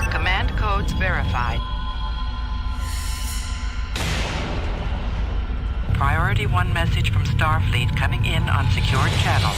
Command codes verified. Priority 1 message from Starfleet coming in on secured channel.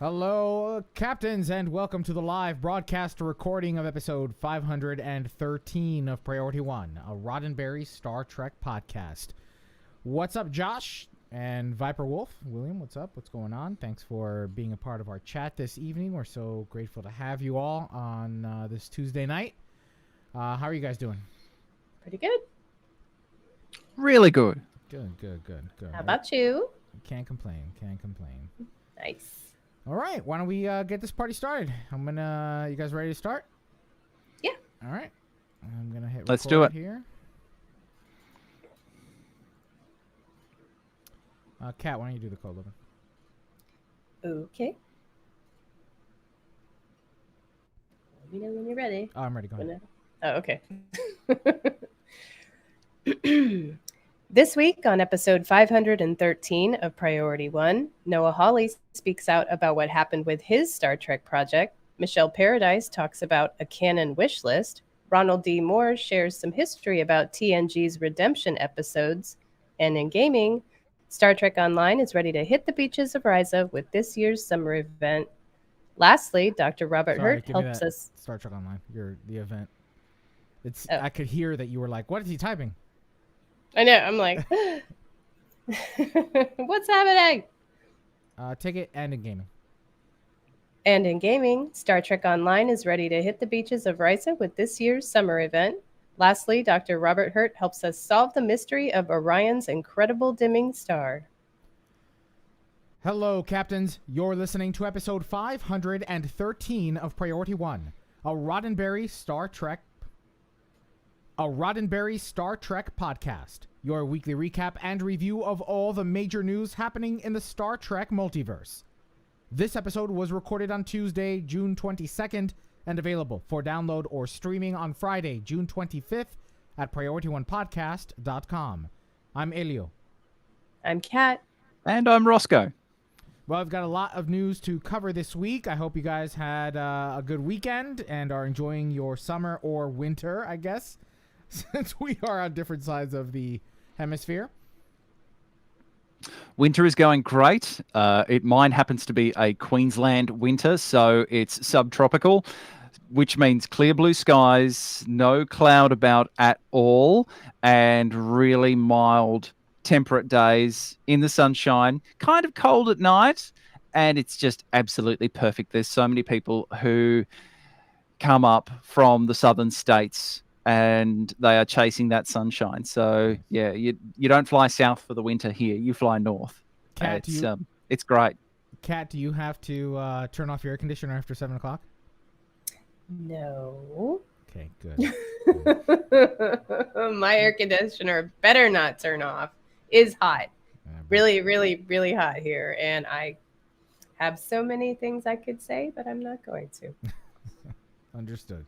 Hello, captains, and welcome to the live broadcast recording of episode 513 of Priority 1, a Roddenberry Star Trek podcast. What's up, Josh and Viper Wolf? William, what's up? What's going on? Thanks for being a part of our chat this evening. We're so grateful to have you all on this Tuesday night. How are you guys doing? Pretty good. Really good. Good. How about you? Can't complain. Nice. All right, why don't we get this party started? You guys ready to start? Yeah. All right. I'm going to hit record. Let's do it. Here. Kat, why don't you do the code, Logan? Okay. Let me know when you're ready. Oh, I'm ready. Go ahead. Oh, okay. This week on episode 513 of Priority 1, Noah Hawley speaks out about what happened with his Star Trek project. Michelle Paradise talks about a canon wish list. Ronald D. Moore shares some history about TNG's Redemption episodes. And in gaming, Star Trek Online is ready to hit the beaches of Risa with this year's summer event. Lastly, Dr. Robert Hurt helps us... Star Trek Online, the event. I could hear that you were like, what is he typing? I know. I'm like, what's happening? Ticket and in gaming. And in gaming, Star Trek Online is ready to hit the beaches of Risa with this year's summer event. Lastly, Dr. Robert Hurt helps us solve the mystery of Orion's incredible dimming star. Hello, Captains. You're listening to episode 513 of Priority One, a Roddenberry Star Trek podcast, your weekly recap and review of all the major news happening in the Star Trek multiverse. This episode was recorded on Tuesday, June 22nd, and available for download or streaming on Friday, June 25th at PriorityOnePodcast.com. I'm Elio. I'm Kat. And I'm Roscoe. Well, I've got a lot of news to cover this week. I hope you guys had a good weekend and are enjoying your summer or winter, I guess, since we are on different sides of the hemisphere. Winter is going great. Mine happens to be a Queensland winter, so it's subtropical, which means clear blue skies, no cloud about at all, and really mild, temperate days in the sunshine, kind of cold at night, and it's just absolutely perfect. There's so many people who come up from the southern states and they are chasing that sunshine. So yeah, you don't fly south for the winter here. You fly north. Kat, it's great. Kat, do you have to turn off your air conditioner after 7 o'clock? No. Okay, good. My air conditioner better not turn off. Is hot. Really, really, really hot here. And I have so many things I could say, but I'm not going to. Understood.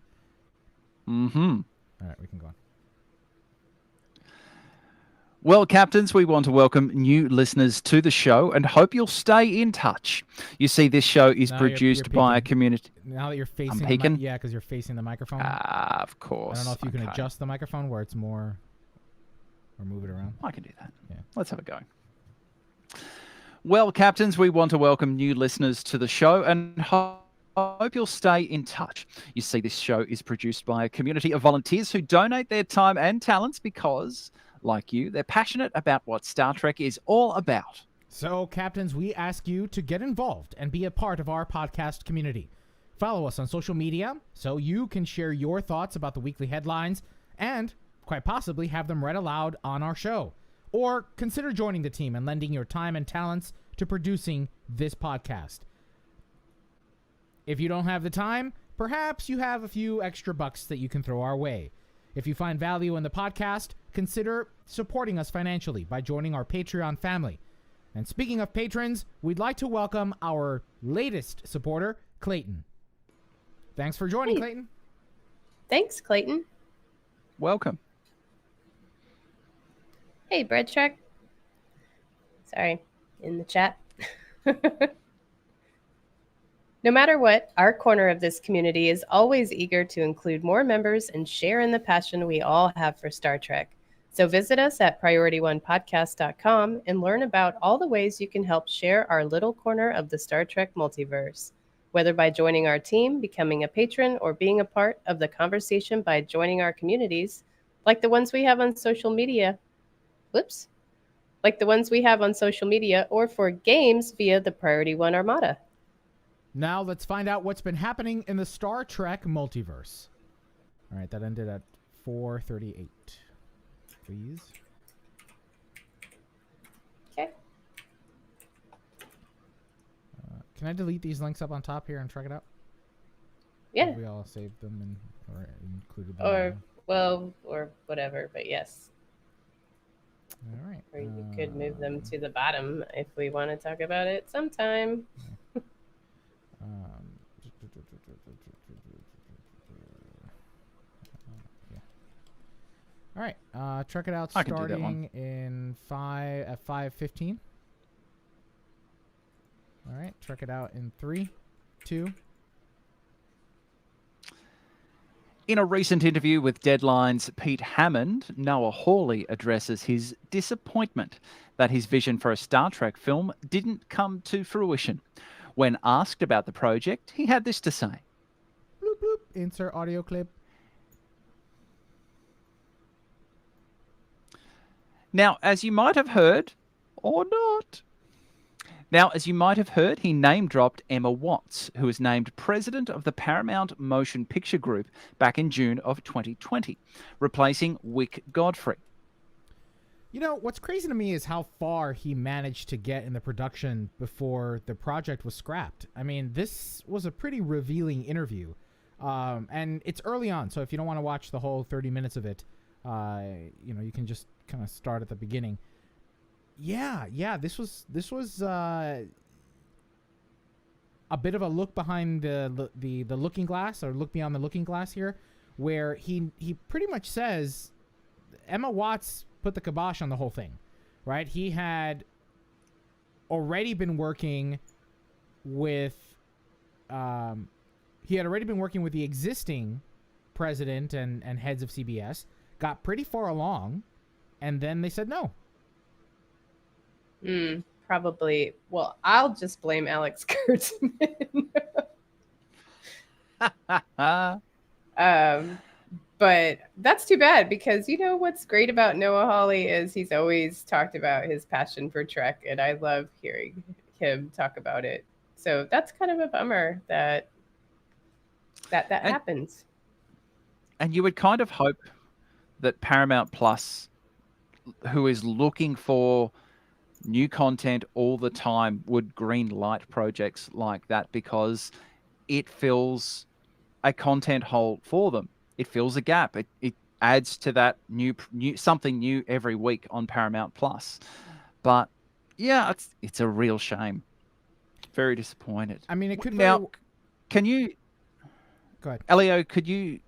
Mm-hmm. All right, we can go on. Well, Captains, we want to welcome new listeners to the show and hope you'll stay in touch. You see, this show is produced by a community. Now that you're facing, I'm peeking? yeah, because you're facing the microphone. Of course. I don't know if you can adjust the microphone where it's more, or move it around. I can do that. Yeah. Let's have a go. Well, Captains, we want to welcome new listeners to the show and hope you'll stay in touch. You see, this show is produced by a community of volunteers who donate their time and talents because, like you, they're passionate about what Star Trek is all about. So, Captains, we ask you to get involved and be a part of our podcast community. Follow us on social media so you can share your thoughts about the weekly headlines and, quite possibly, have them read aloud on our show. Or consider joining the team and lending your time and talents to producing this podcast. If you don't have the time, perhaps you have a few extra bucks that you can throw our way. If you find value in the podcast, consider supporting us financially by joining our Patreon family. And speaking of patrons, we'd like to welcome our latest supporter, Clayton. Thanks for joining, Clayton. Thanks, Clayton. Welcome. Hey, Bread Trek. Sorry, in the chat. No matter what, our corner of this community is always eager to include more members and share in the passion we all have for Star Trek. So visit us at PriorityOnePodcast.com and learn about all the ways you can help share our little corner of the Star Trek multiverse. Whether by joining our team, becoming a patron, or being a part of the conversation by joining our communities, like the ones we have on social media. Like the ones we have on social media, or for games via the Priority One Armada. Now let's find out what's been happening in the Star Trek multiverse. All right, that ended at 4:38. Please. Okay. Can I delete these links up on top here and check it out? Yeah. We all saved them and or included them. Or whatever, but yes. All right. Or you could move them to the bottom if we want to talk about it sometime. All right. Check it out starting in 5:15. All right. Check it out in 3, 2. In a recent interview with Deadline's Pete Hammond, Noah Hawley addresses his disappointment that his vision for a Star Trek film didn't come to fruition. When asked about the project, he had this to say. Bloop, bloop. Insert audio clip. Now, as you might have heard, or not, Now, as you might have heard, he name-dropped Emma Watts, who was named president of the Paramount Motion Picture Group back in June of 2020, replacing Wick Godfrey. You know, what's crazy to me is how far he managed to get in the production before the project was scrapped. I mean, this was a pretty revealing interview. And it's early on, so if you don't want to watch the whole 30 minutes of it, you can just kind of start at the beginning. Yeah, this was a bit of a look behind the looking glass, or look beyond the looking glass here, where he pretty much says Emma Watts put the kibosh on the whole thing, right? He had already been working with the existing president and heads of CBS, got pretty far along, and then they said no. Probably. Well, I'll just blame Alex Kurtzman. But that's too bad, because you know what's great about Noah Hawley is he's always talked about his passion for Trek, and I love hearing him talk about it. So that's kind of a bummer that happens. And you would kind of hope that Paramount Plus, who is looking for new content all the time, would green light projects like that, because it fills a content hole for them. It fills a gap. It adds to that new something new every week on Paramount Plus. But yeah, it's a real shame. Very disappointed. I mean, it could now. Can you? Go ahead, Elio, could you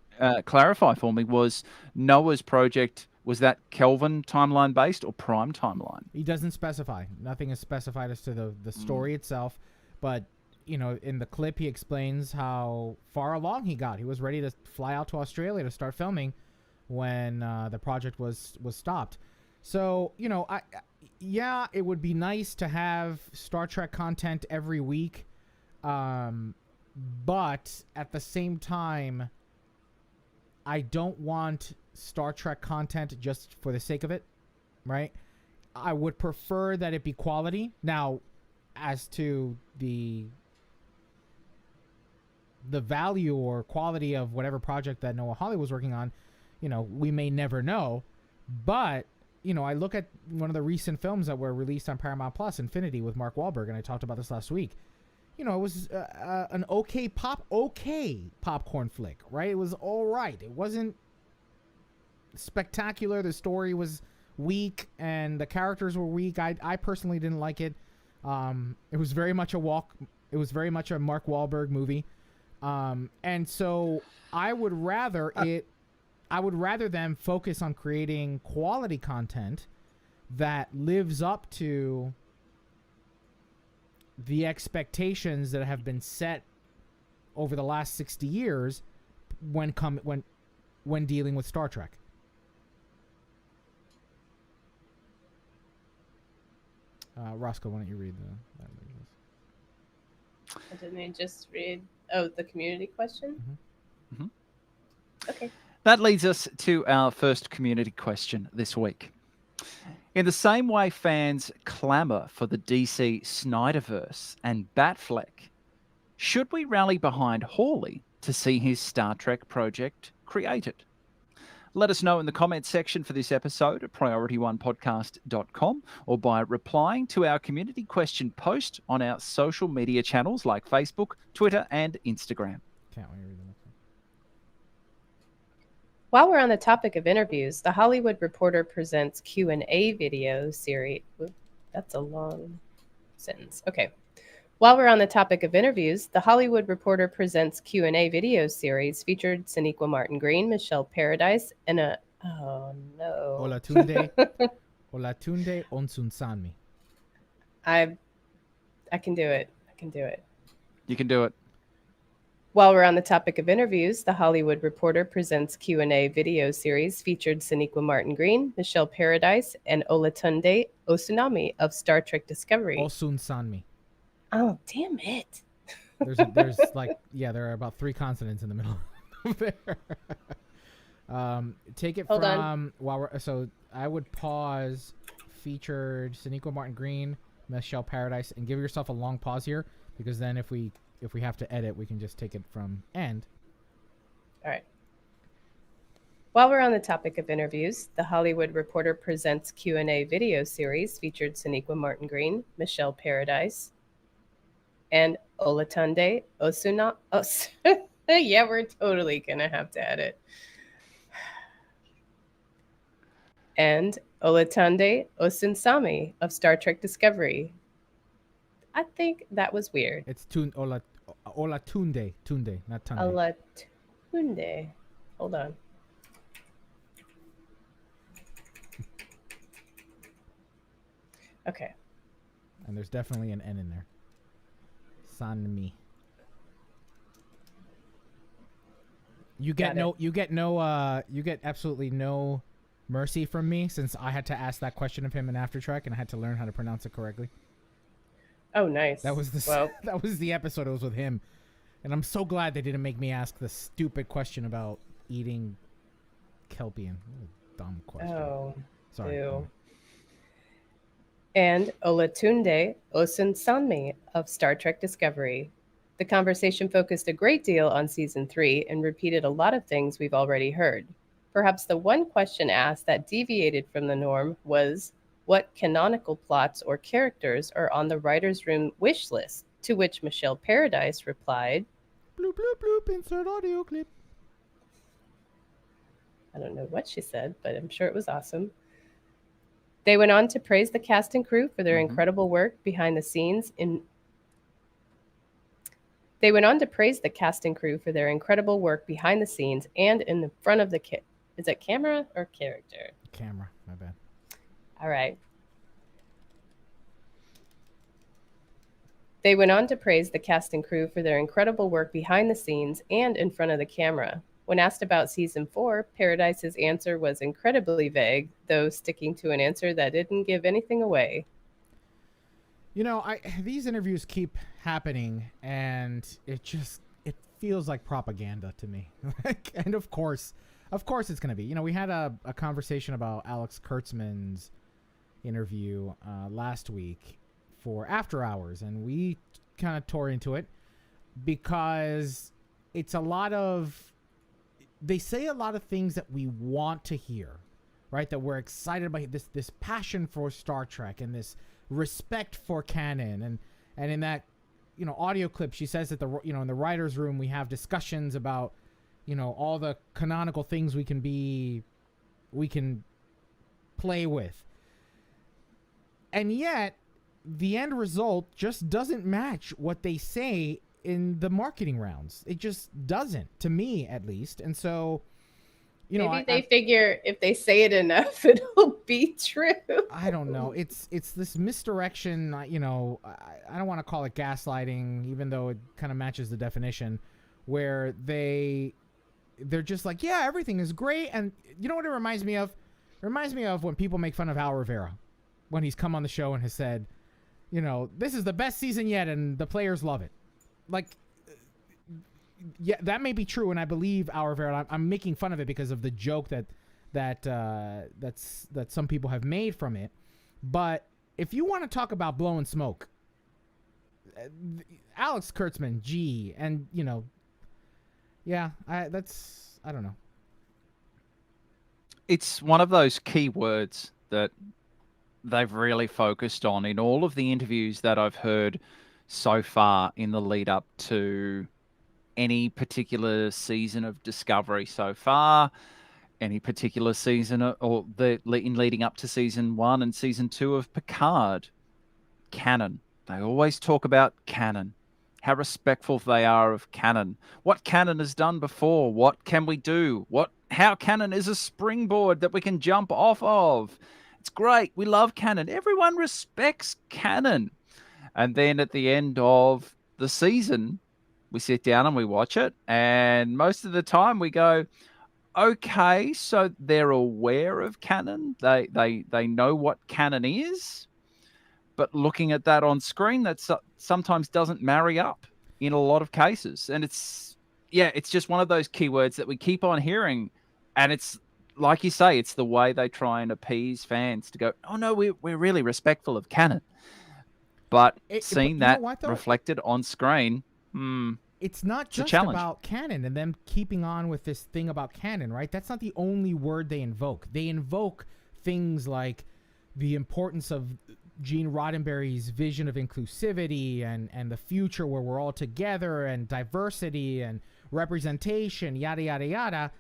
clarify for me? Was Noah's project, was that Kelvin timeline based or Prime timeline? He doesn't specify. Nothing is specified as to the story itself, but in the clip he explains how far along he got. He was ready to fly out to Australia to start filming when the project was stopped. So it would be nice to have Star Trek content every week, but at the same time, I don't want Star Trek content just for the sake of it, right? I would prefer that it be quality. Now, as to the value or quality of whatever project that Noah Hawley was working on, we may never know. But, I look at one of the recent films that were released on Paramount Plus, Infinity, with Mark Wahlberg, and I talked about this last week. It was an okay popcorn flick, right? It was all right. It wasn't spectacular. The story was weak, and the characters were weak. I personally didn't like it. It was very much a Mark Wahlberg movie. And so I would rather them focus on creating quality content that lives up to the expectations that have been set over the last 60 years when dealing with Star Trek. Roscoe, why don't you read that? Didn't I just read the community question? Mm-hmm. Okay. That leads us to our first community question this week. In the same way fans clamour for the DC Snyderverse and Batfleck, should we rally behind Hawley to see his Star Trek project created? Let us know in the comments section for this episode at PriorityOnePodcast.com, or by replying to our community question post on our social media channels like Facebook, Twitter, and Instagram. Can't wait to read the next one. While we're on the topic of interviews, The Hollywood Reporter presents Q&A video series. Ooh, that's a long sentence. Okay. While we're on the topic of interviews, The Hollywood Reporter presents Q&A video series featured Sonequa Martin Green, Michelle Paradise, and Olatunde Onsunsanmi. I can do it. You can do it. While we're on the topic of interviews, The Hollywood Reporter presents Q&A video series featured Sonequa Martin Green, Michelle Paradise, and Olatunde Osunsanmi of Star Trek Discovery. Osunsanmi. Oh, damn it. There's there are about 3 consonants in the middle there. Take it Hold from on. so I would pause featured Sonequa Martin Green, Michelle Paradise, and give yourself a long pause here, because then if we have to edit, we can just take it from end. All right. While we're on the topic of interviews, The Hollywood Reporter Presents Q&A video series featured Sonequa Martin Green, Michelle Paradise, and Olatunde Osuna. Yeah, we're totally going to have to edit. And Olatunde Osunsami of Star Trek Discovery. I think that was weird. It's Olatunde, not Tunde. Olatunde. Hold on. Okay. And there's definitely an N in there. Sanmi. You get absolutely no mercy from me, since I had to ask that question of him in After Trek, and I had to learn how to pronounce it correctly. Oh, nice. That was that was the episode. It was with him, and I'm so glad they didn't make me ask the stupid question about eating Kelpian. What a dumb question. Oh, sorry. Ew. And Olatunde Osunsanmi of Star Trek Discovery. The conversation focused a great deal on Season 3 and repeated a lot of things we've already heard. Perhaps the one question asked that deviated from the norm was, what canonical plots or characters are on the writer's room wish list? To which Michelle Paradise replied, bloop, bloop, bloop, insert audio clip. I don't know what she said, but I'm sure it was awesome. They went on to praise the cast and crew for their incredible work behind the scenes and in the front of the is it camera or character? Camera, my bad. All right. They went on to praise the cast and crew for their incredible work behind the scenes and in front of the camera. When asked about Season 4, Paradise's answer was incredibly vague, though sticking to an answer that didn't give anything away. You know, these interviews keep happening, and it feels like propaganda to me. And of course it's going to be. You know, we had a conversation about Alex Kurtzman's interview last week for After Hours, and we kind of tore into it because it's a lot of... They say a lot of things that we want to hear, right? That we're excited about, this passion for Star Trek and this respect for canon. And in that, you know, audio clip, she says that in the writer's room, we have discussions about, you know, all the canonical things we can play with. And yet the end result just doesn't match what they say in the marketing rounds. It just doesn't, to me at least. And so, you know, maybe they figure if they say it enough, it'll be true. I don't know. It's this misdirection. You know, I don't want to call it gaslighting, even though it kind of matches the definition, where they're just like, yeah, everything is great. And you know what it reminds me of? It reminds me of when people make fun of Al Rivera when he's come on the show and has said, you know, this is the best season yet, and the players love it. Like, yeah, that may be true, and I believe Al Rivera. I'm making fun of it because of the joke that some people have made from it. But if you want to talk about blowing smoke, Alex Kurtzman, G, and you know, yeah, I don't know. It's one of those key words that they've really focused on in all of the interviews that I've heard so far in the lead up to any particular season of Discovery so far, any particular season in leading up to season 1 and season 2 of Picard. Canon. They always talk about canon, how respectful they are of canon, what canon has done before, what can we do, how canon is a springboard that we can jump off of. It's great. We love canon. Everyone respects canon. And then at the end of the season, we sit down and we watch it. And most of the time we go, okay, so they're aware of canon. They know what canon is. But looking at that on screen, that sometimes doesn't marry up in a lot of cases. And it's just one of those keywords that we keep on hearing. And it's like you say, it's the way they try and appease fans to go, oh, no, we're really respectful of canon. But But seeing you know that what, though? reflected on screen, It's not it's a just challenge. about canon and them keeping on with this thing about canon, right? That's not the only word they invoke. They invoke things like the importance of Gene Roddenberry's vision of inclusivity and the future where we're all together and diversity and representation, yada, yada, yada.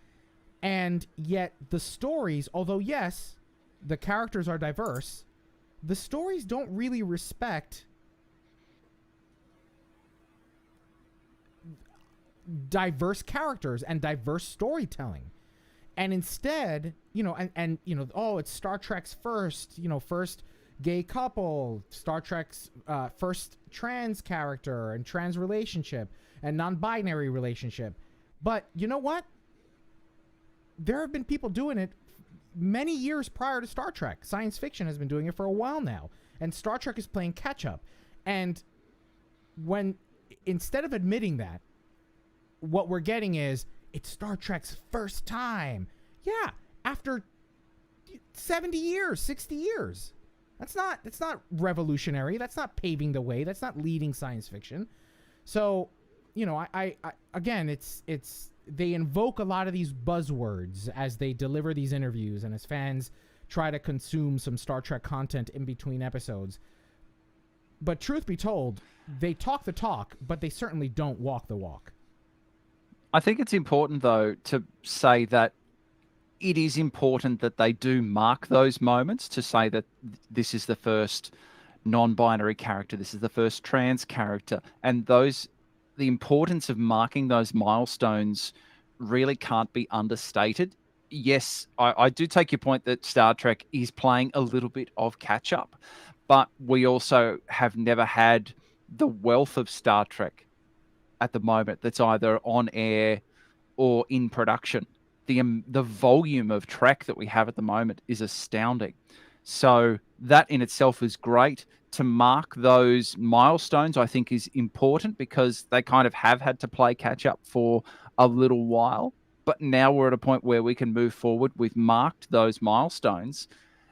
And yet the stories, although yes, the characters are diverse, the stories don't really respect diverse characters and diverse storytelling. And instead, oh, it's Star Trek's first gay couple, Star Trek's first trans character and trans relationship and non-binary relationship. But you know what? There have been people doing it many years prior to Star Trek. Science fiction has been doing it for a while now, and Star Trek is playing catch up. And when, instead of admitting that, what we're getting is, it's Star Trek's first time. Yeah, after 70 years, 60 years. That's not revolutionary. That's not paving the way. That's not leading science fiction. So, I again, it's they invoke a lot of these buzzwords as they deliver these interviews and as fans try to consume some Star Trek content in between episodes. But truth be told, they talk the talk, but they certainly don't walk the walk. I think it's important, though, to say that it is important that they do mark those moments, to say that this is the first non-binary character, this is the first trans character, and the importance of marking those milestones really can't be understated. Yes, I do take your point that Star Trek is playing a little bit of catch up, but we also have never had the wealth of Star Trek at the moment that's either on air or in production. The volume of Trek that we have at the moment is astounding. So that in itself is great. To mark those milestones, I think, is important because they kind of have had to play catch up for a little while. But now we're at a point where we can move forward. We've marked those milestones.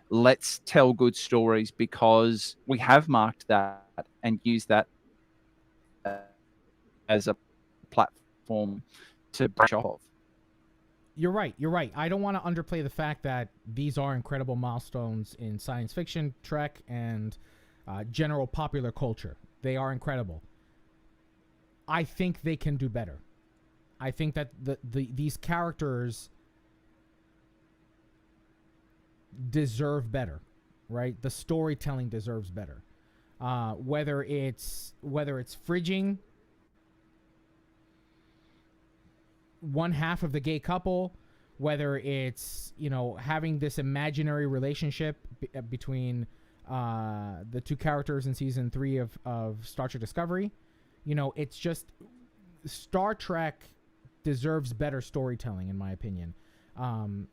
Let's tell good stories because we have marked that and use that as a platform to branch off. You're right. I don't want to underplay the fact that these are incredible milestones in science fiction, Trek, and general popular culture. They are incredible. I think they can do better. I think that these characters deserve better, right? The storytelling deserves better. Whether it's fridging one half of the gay couple, whether it's having this imaginary relationship between the two characters in season 3 of Star Trek Discovery, it's just Star Trek deserves better storytelling, in my opinion. And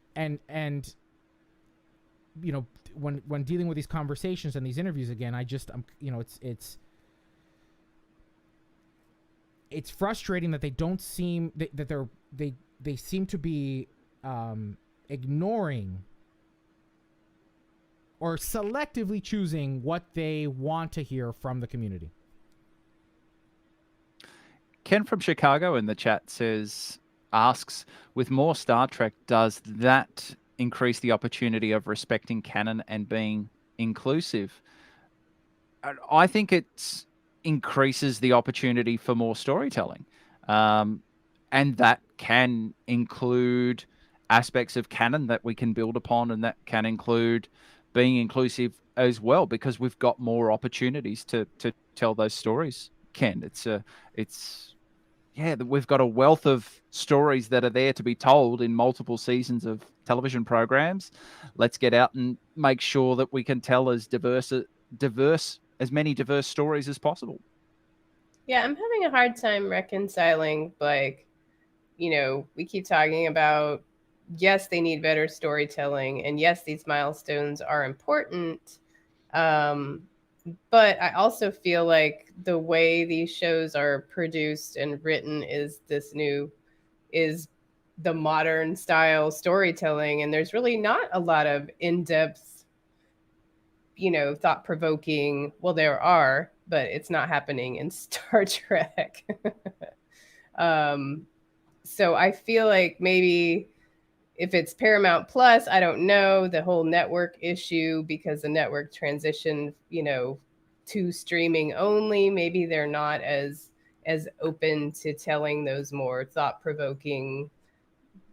when dealing with these conversations and these interviews again, it's frustrating that they don't seem that they seem to be ignoring or selectively choosing what they want to hear from the community. Ken from Chicago in the chat asks, with more Star Trek, does that increase the opportunity of respecting canon and being inclusive? I think it increases the opportunity for more storytelling. And that can include aspects of canon that we can build upon, and that can include being inclusive as well, because we've got more opportunities to tell those stories. Ken, we've got a wealth of stories that are there to be told in multiple seasons of television programs. Let's get out and make sure that we can tell as many diverse stories as possible. Yeah, I'm having a hard time reconciling, we keep talking about, yes, they need better storytelling, and yes, these milestones are important. But I also feel like the way these shows are produced and written is the modern style storytelling. And there's really not a lot of in-depth, thought-provoking, well, there are, but it's not happening in Star Trek. So I feel like maybe if it's Paramount Plus, I don't know, the whole network issue, because the network transitioned, to streaming only, maybe they're not as open to telling those more thought-provoking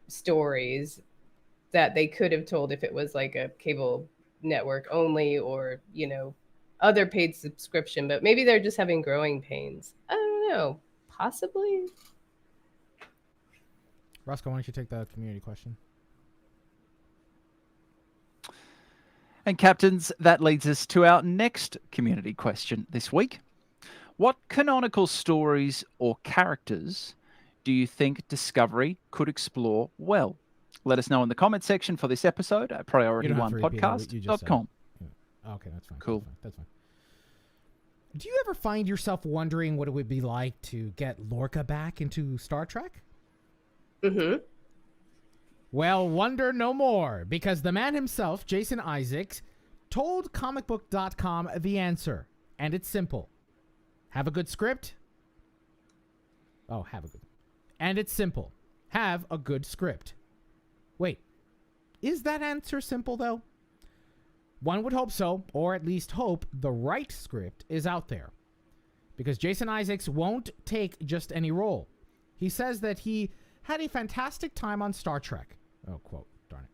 stories that they could have told if it was like a cable network only, or other paid subscription. But maybe they're just having growing pains. I don't know, possibly. Roscoe, why don't you take the community question? And captains, that leads us to our next community question this week. What canonical stories or characters do you think Discovery could explore well? Let us know in the comment section for this episode at PriorityOnePodcast.com. Okay, that's fine. Cool. That's fine. Do you ever find yourself wondering what it would be like to get Lorca back into Star Trek? Mm-hmm. Well, wonder no more, because the man himself, Jason Isaacs, told comicbook.com the answer, and it's simple. Have a good script? And it's simple. Have a good script. Wait, is that answer simple, though? One would hope so, or at least hope the right script is out there. Because Jason Isaacs won't take just any role. He says that he had a fantastic time on Star Trek. Oh, quote, darn it.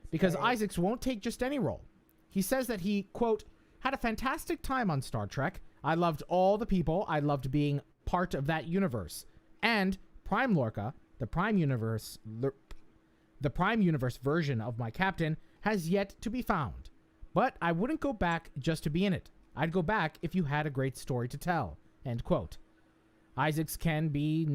Because Isaacs won't take just any role. He says that he, quote, had a fantastic time on Star Trek. I loved all the people. I loved being part of that universe. And Prime Lorca, the Prime Universe version of my captain, has yet to be found. But I wouldn't go back just to be in it. I'd go back if you had a great story to tell. End quote. Isaacs can be seen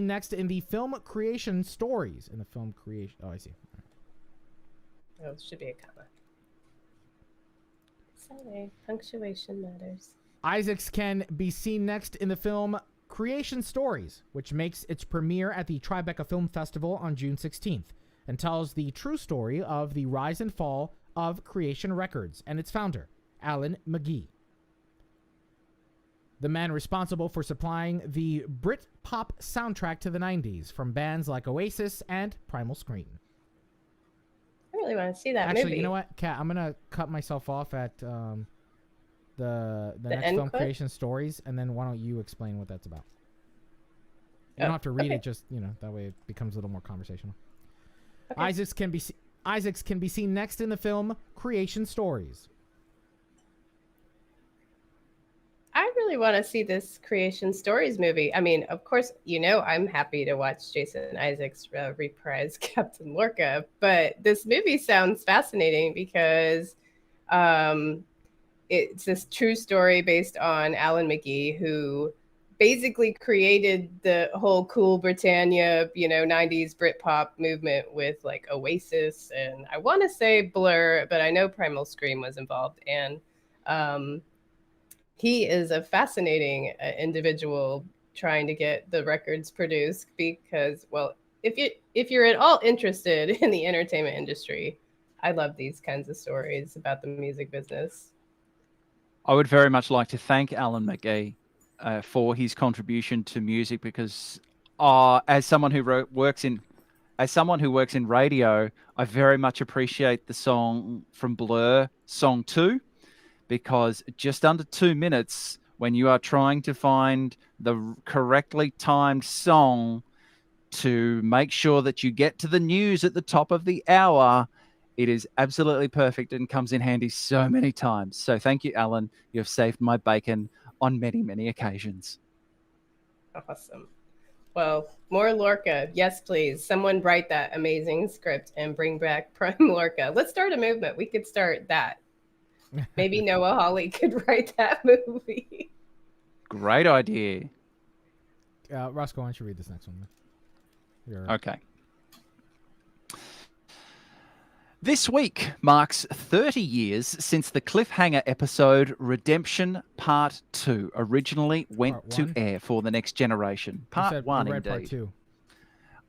next in the film Creation Stories. In the film Creation... Oh, I see. Oh, it should be a comma. Sorry, punctuation matters. Isaacs can be seen next in the film Creation Stories, which makes its premiere at the Tribeca Film Festival on June 16th, and tells the true story of the rise and fall of Creation Records and its founder, Alan McGee. The man responsible for supplying the Brit-pop soundtrack to the 90s from bands like Oasis and Primal Scream. I really want to see that movie. Actually, you know what, Kat? I'm going to cut myself off at the next film, Creation Stories, and then why don't you explain what that's about? You don't have to read it, just, that way it becomes a little more conversational. Okay. Isaacs can be seen next in the film Creation Stories. I really want to see this Creation Stories movie. I mean, of course, I'm happy to watch Jason Isaacs reprise Captain Lorca, but this movie sounds fascinating because it's this true story based on Alan McGee, who basically created the whole Cool Britannia, 90s Britpop movement with like Oasis and I want to say Blur, but I know Primal Scream was involved. And he is a fascinating individual trying to get the records produced because, well, if you're at all interested in the entertainment industry, I love these kinds of stories about the music business. I would very much like to thank Alan McGee for his contribution to music because as someone who works in radio, I very much appreciate the song from Blur, Song 2, because just under 2 minutes, when you are trying to find the correctly timed song to make sure that you get to the news at the top of the hour, it is absolutely perfect and comes in handy so many times. So thank you, Alan. You have saved my bacon on many, many occasions. Awesome. Well, more Lorca. Yes, please. Someone write that amazing script and bring back Prime Lorca. Let's start a movement. We could start that. Maybe Noah Hawley could write that movie. Great idea. Roscoe, why don't you read this next one? Okay. This week marks 30 years since the cliffhanger episode Redemption Part 2 originally went to air for The Next Generation. Part 1, indeed. Part 2.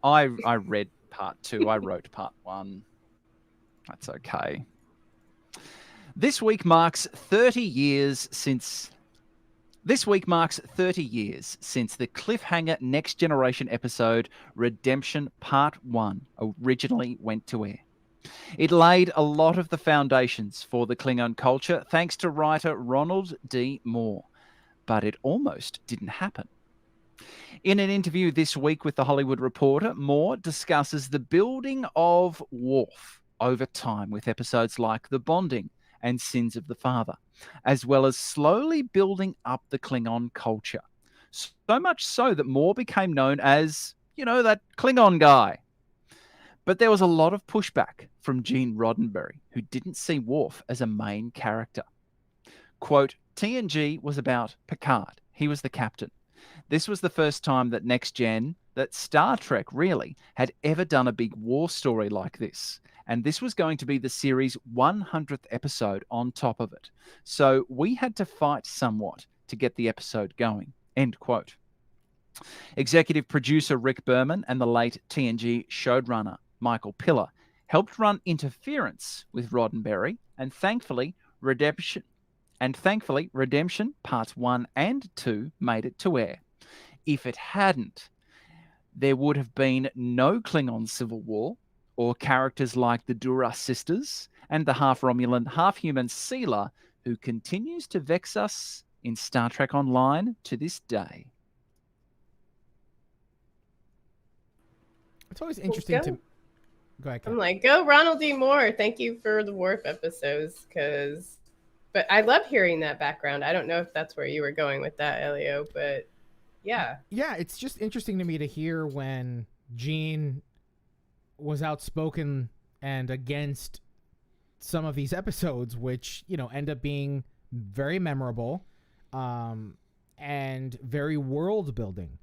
I read Part 2. I wrote Part 1. That's okay. This week marks 30 years since the cliffhanger Next Generation episode Redemption Part 1 originally went to air. It laid a lot of the foundations for the Klingon culture thanks to writer Ronald D. Moore, but it almost didn't happen. In an interview this week with The Hollywood Reporter, Moore discusses the building of Worf over time with episodes like The Bonding and Sins of the Father, as well as slowly building up the Klingon culture. So much so that Moore became known as, that Klingon guy. But there was a lot of pushback from Gene Roddenberry, who didn't see Worf as a main character. Quote, TNG was about Picard. He was the captain. This was the first time that Star Trek really, had ever done a big war story like this. And this was going to be the series' 100th episode on top of it. So we had to fight somewhat to get the episode going. End quote. Executive producer Rick Berman and the late TNG showrunner Michael Piller helped run interference with Roddenberry, and thankfully Redemption Parts 1 and 2 made it to air. If it hadn't, there would have been no Klingon civil war or characters like the Duras sisters and the half-Romulan, half-human Seela, who continues to vex us in Star Trek Online to this day. It's always interesting to... Go ahead, Kat. I'm like, go Ronald D. Moore. Thank you for the Worf episodes, but I love hearing that background. I don't know if that's where you were going with that, Elio, but yeah. Yeah, it's just interesting to me to hear when Gene was outspoken and against some of these episodes, which, end up being very memorable and very world building.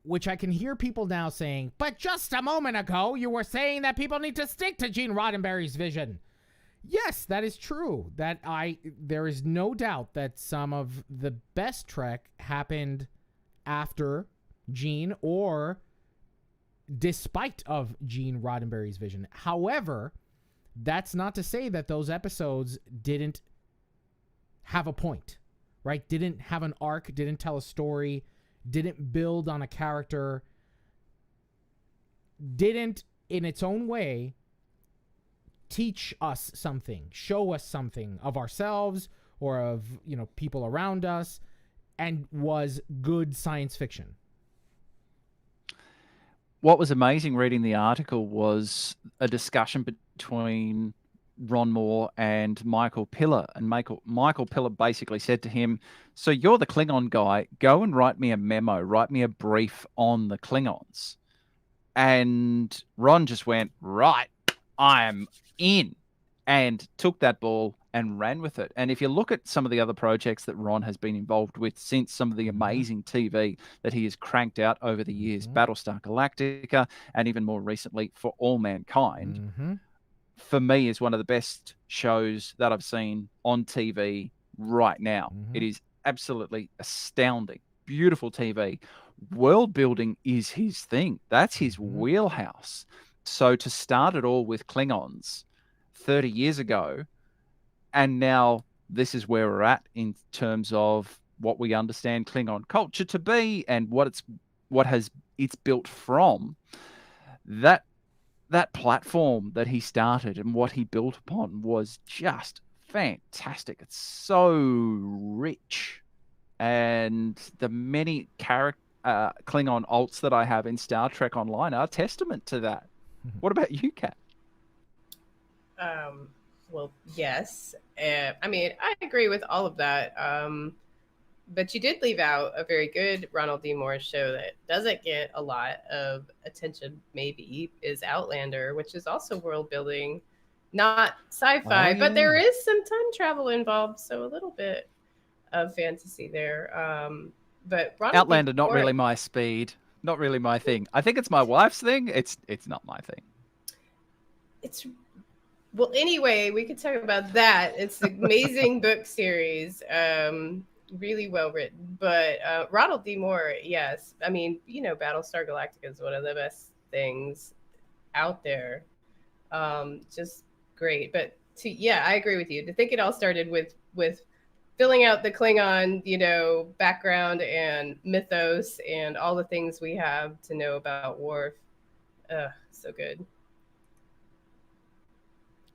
Which I can hear people now saying, but just a moment ago, you were saying that people need to stick to Gene Roddenberry's vision. Yes, that is true. There is no doubt that some of the best Trek happened after Gene or despite of Gene Roddenberry's vision. However, that's not to say that those episodes didn't have a point, right? Didn't have an arc, didn't tell a story, didn't build on a character, didn't, in its own way, teach us something, show us something of ourselves or of, people around us, and was good science fiction. What was amazing reading the article was a discussion between Ron Moore and Michael Piller. And Michael Piller basically said to him, so you're the Klingon guy, go and write me a memo, write me a brief on the Klingons. And Ron just went, right, I'm in, and took that ball and ran with it. And if you look at some of the other projects that Ron has been involved with since, some of the amazing TV that he has cranked out over the years, Battlestar Galactica, and even more recently, For All Mankind, for me is one of the best shows that I've seen on TV right now. It is absolutely astounding. Beautiful TV. World building is his thing. That's his wheelhouse. So to start it all with Klingons 30 years ago, and now this is where we're at in terms of what we understand Klingon culture to be and what it's built from, that platform that he started and what he built upon was just fantastic. It's so rich. And the many Klingon alts that I have in Star Trek Online are testament to that. What about you, Kat? Well, yes. I agree with all of that. But you did leave out a very good Ronald D. Moore show that doesn't get a lot of attention, maybe, is Outlander, which is also world building, not sci-fi, but there is some time travel involved, so a little bit of fantasy there. But Ronald Outlander, D. Moore, not really my speed, not really my thing. I think it's my wife's thing. It's not my thing. Well, anyway, we could talk about that. It's an amazing book series. Really well written, but Ronald D. Moore, yes. Battlestar Galactica is one of the best things out there. Just great. But I agree with you. To think it all started with filling out the Klingon, background and mythos and all the things we have to know about Worf. So good.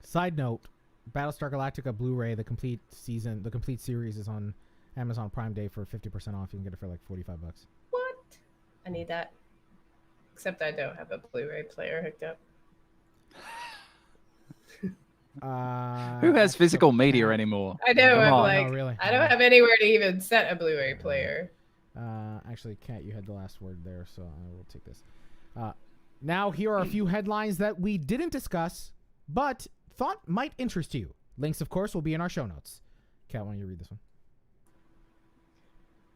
Side note, Battlestar Galactica Blu-ray, the complete series is on Amazon Prime Day for 50% off. You can get it for like $45. What? I need that. Except I don't have a Blu-ray player hooked up. Who has physical media anymore? I know. Come I'm on. like, no, really. I don't have anywhere to even set a Blu-ray player. Actually, Kat, you had the last word there, so I will take this. Now, here are a few headlines that we didn't discuss, but thought might interest you. Links, of course, will be in our show notes. Kat, why don't you read this one?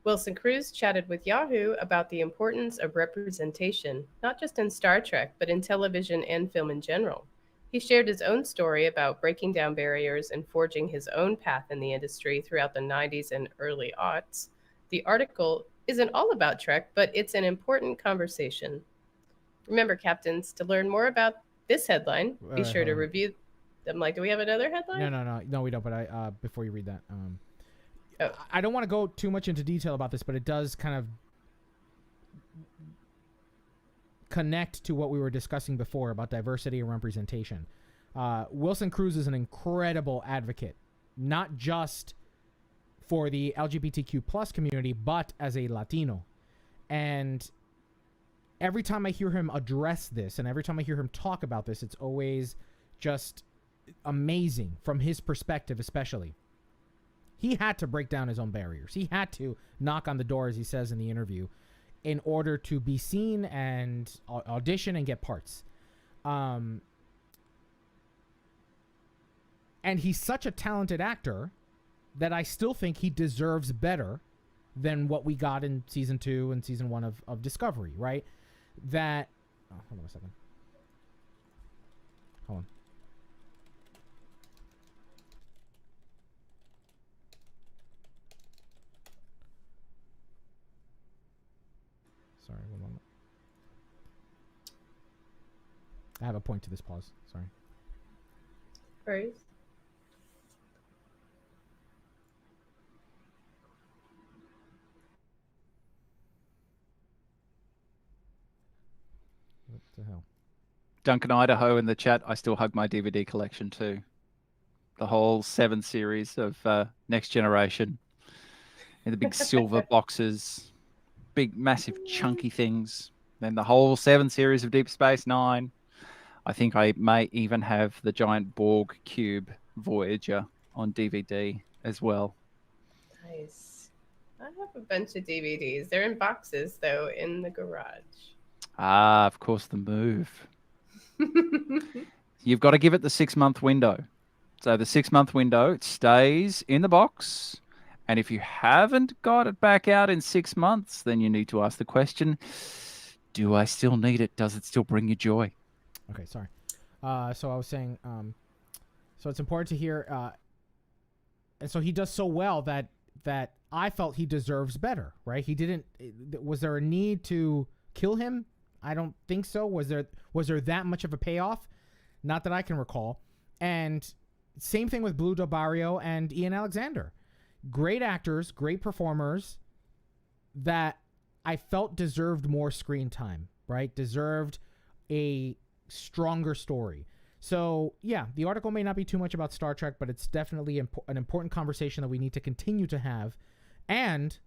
Wilson Cruz chatted with Yahoo about the importance of representation, not just in Star Trek, but in television and film in general. He shared his own story about breaking down barriers and forging his own path in the industry throughout the 90s and early aughts. The article isn't all about Trek, but it's an important conversation. Remember, captains, to learn more about this headline, be sure to review. I'm like, do we have another headline? No, we don't. But before you read that, I don't want to go too much into detail about this, but it does kind of connect to what we were discussing before about diversity and representation. Wilson Cruz is an incredible advocate, not just for the LGBTQ plus community, but as a Latino. And every time I hear him address this and every time I hear him talk about this, it's always just amazing from his perspective, especially. He had to break down his own barriers. He had to knock on the door, as he says in the interview, in order to be seen and audition and get parts. And he's such a talented actor that I still think he deserves better than what we got in season 2 and season 1 of Discovery, right? That... Oh, hold on a second. Hold on. Sorry, one moment. I have a point to this pause. Sorry. Right. What the hell? Duncan Idaho in the chat. I still hug my DVD collection too. The whole 7 series of Next Generation in the big silver boxes, big, massive, chunky things. Then the whole 7 series of Deep Space Nine. I think I may even have the giant Borg cube Voyager on DVD as well. Nice. I have a bunch of DVDs. They're in boxes, though, in the garage. Ah, of course, the move. You've got to give it the 6-month window. So the 6-month window, it stays in the box. And if you haven't got it back out in 6 months, then you need to ask the question, do I still need it? Does it still bring you joy? Okay, sorry. So I was saying, so it's important to hear, and so he does so well that I felt he deserves better, right? He didn't, was there a need to kill him? I don't think so. Was there that much of a payoff? Not that I can recall. And same thing with Blue Del Barrio and Ian Alexander. Great actors, great performers that I felt deserved more screen time, right? Deserved a stronger story. So, yeah, the article may not be too much about Star Trek, but it's definitely an important conversation that we need to continue to have. And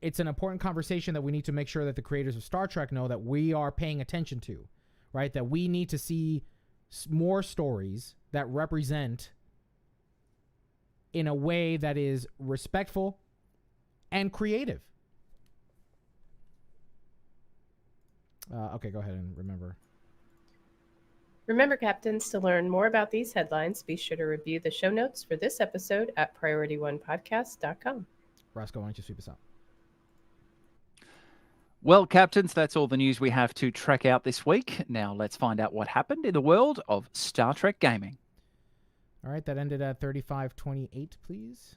it's an important conversation that we need to make sure that the creators of Star Trek know that we are paying attention to, right? That we need to see more stories that represent in a way that is respectful and creative. Okay, go ahead and remember. Remember, captains, to learn more about these headlines, be sure to review the show notes for this episode at PriorityOnePodcast.com. Roscoe, why don't you sweep us out? Well, captains, that's all the news we have to track out this week. Now let's find out what happened in the world of Star Trek gaming. All right, that ended at 35:28, please.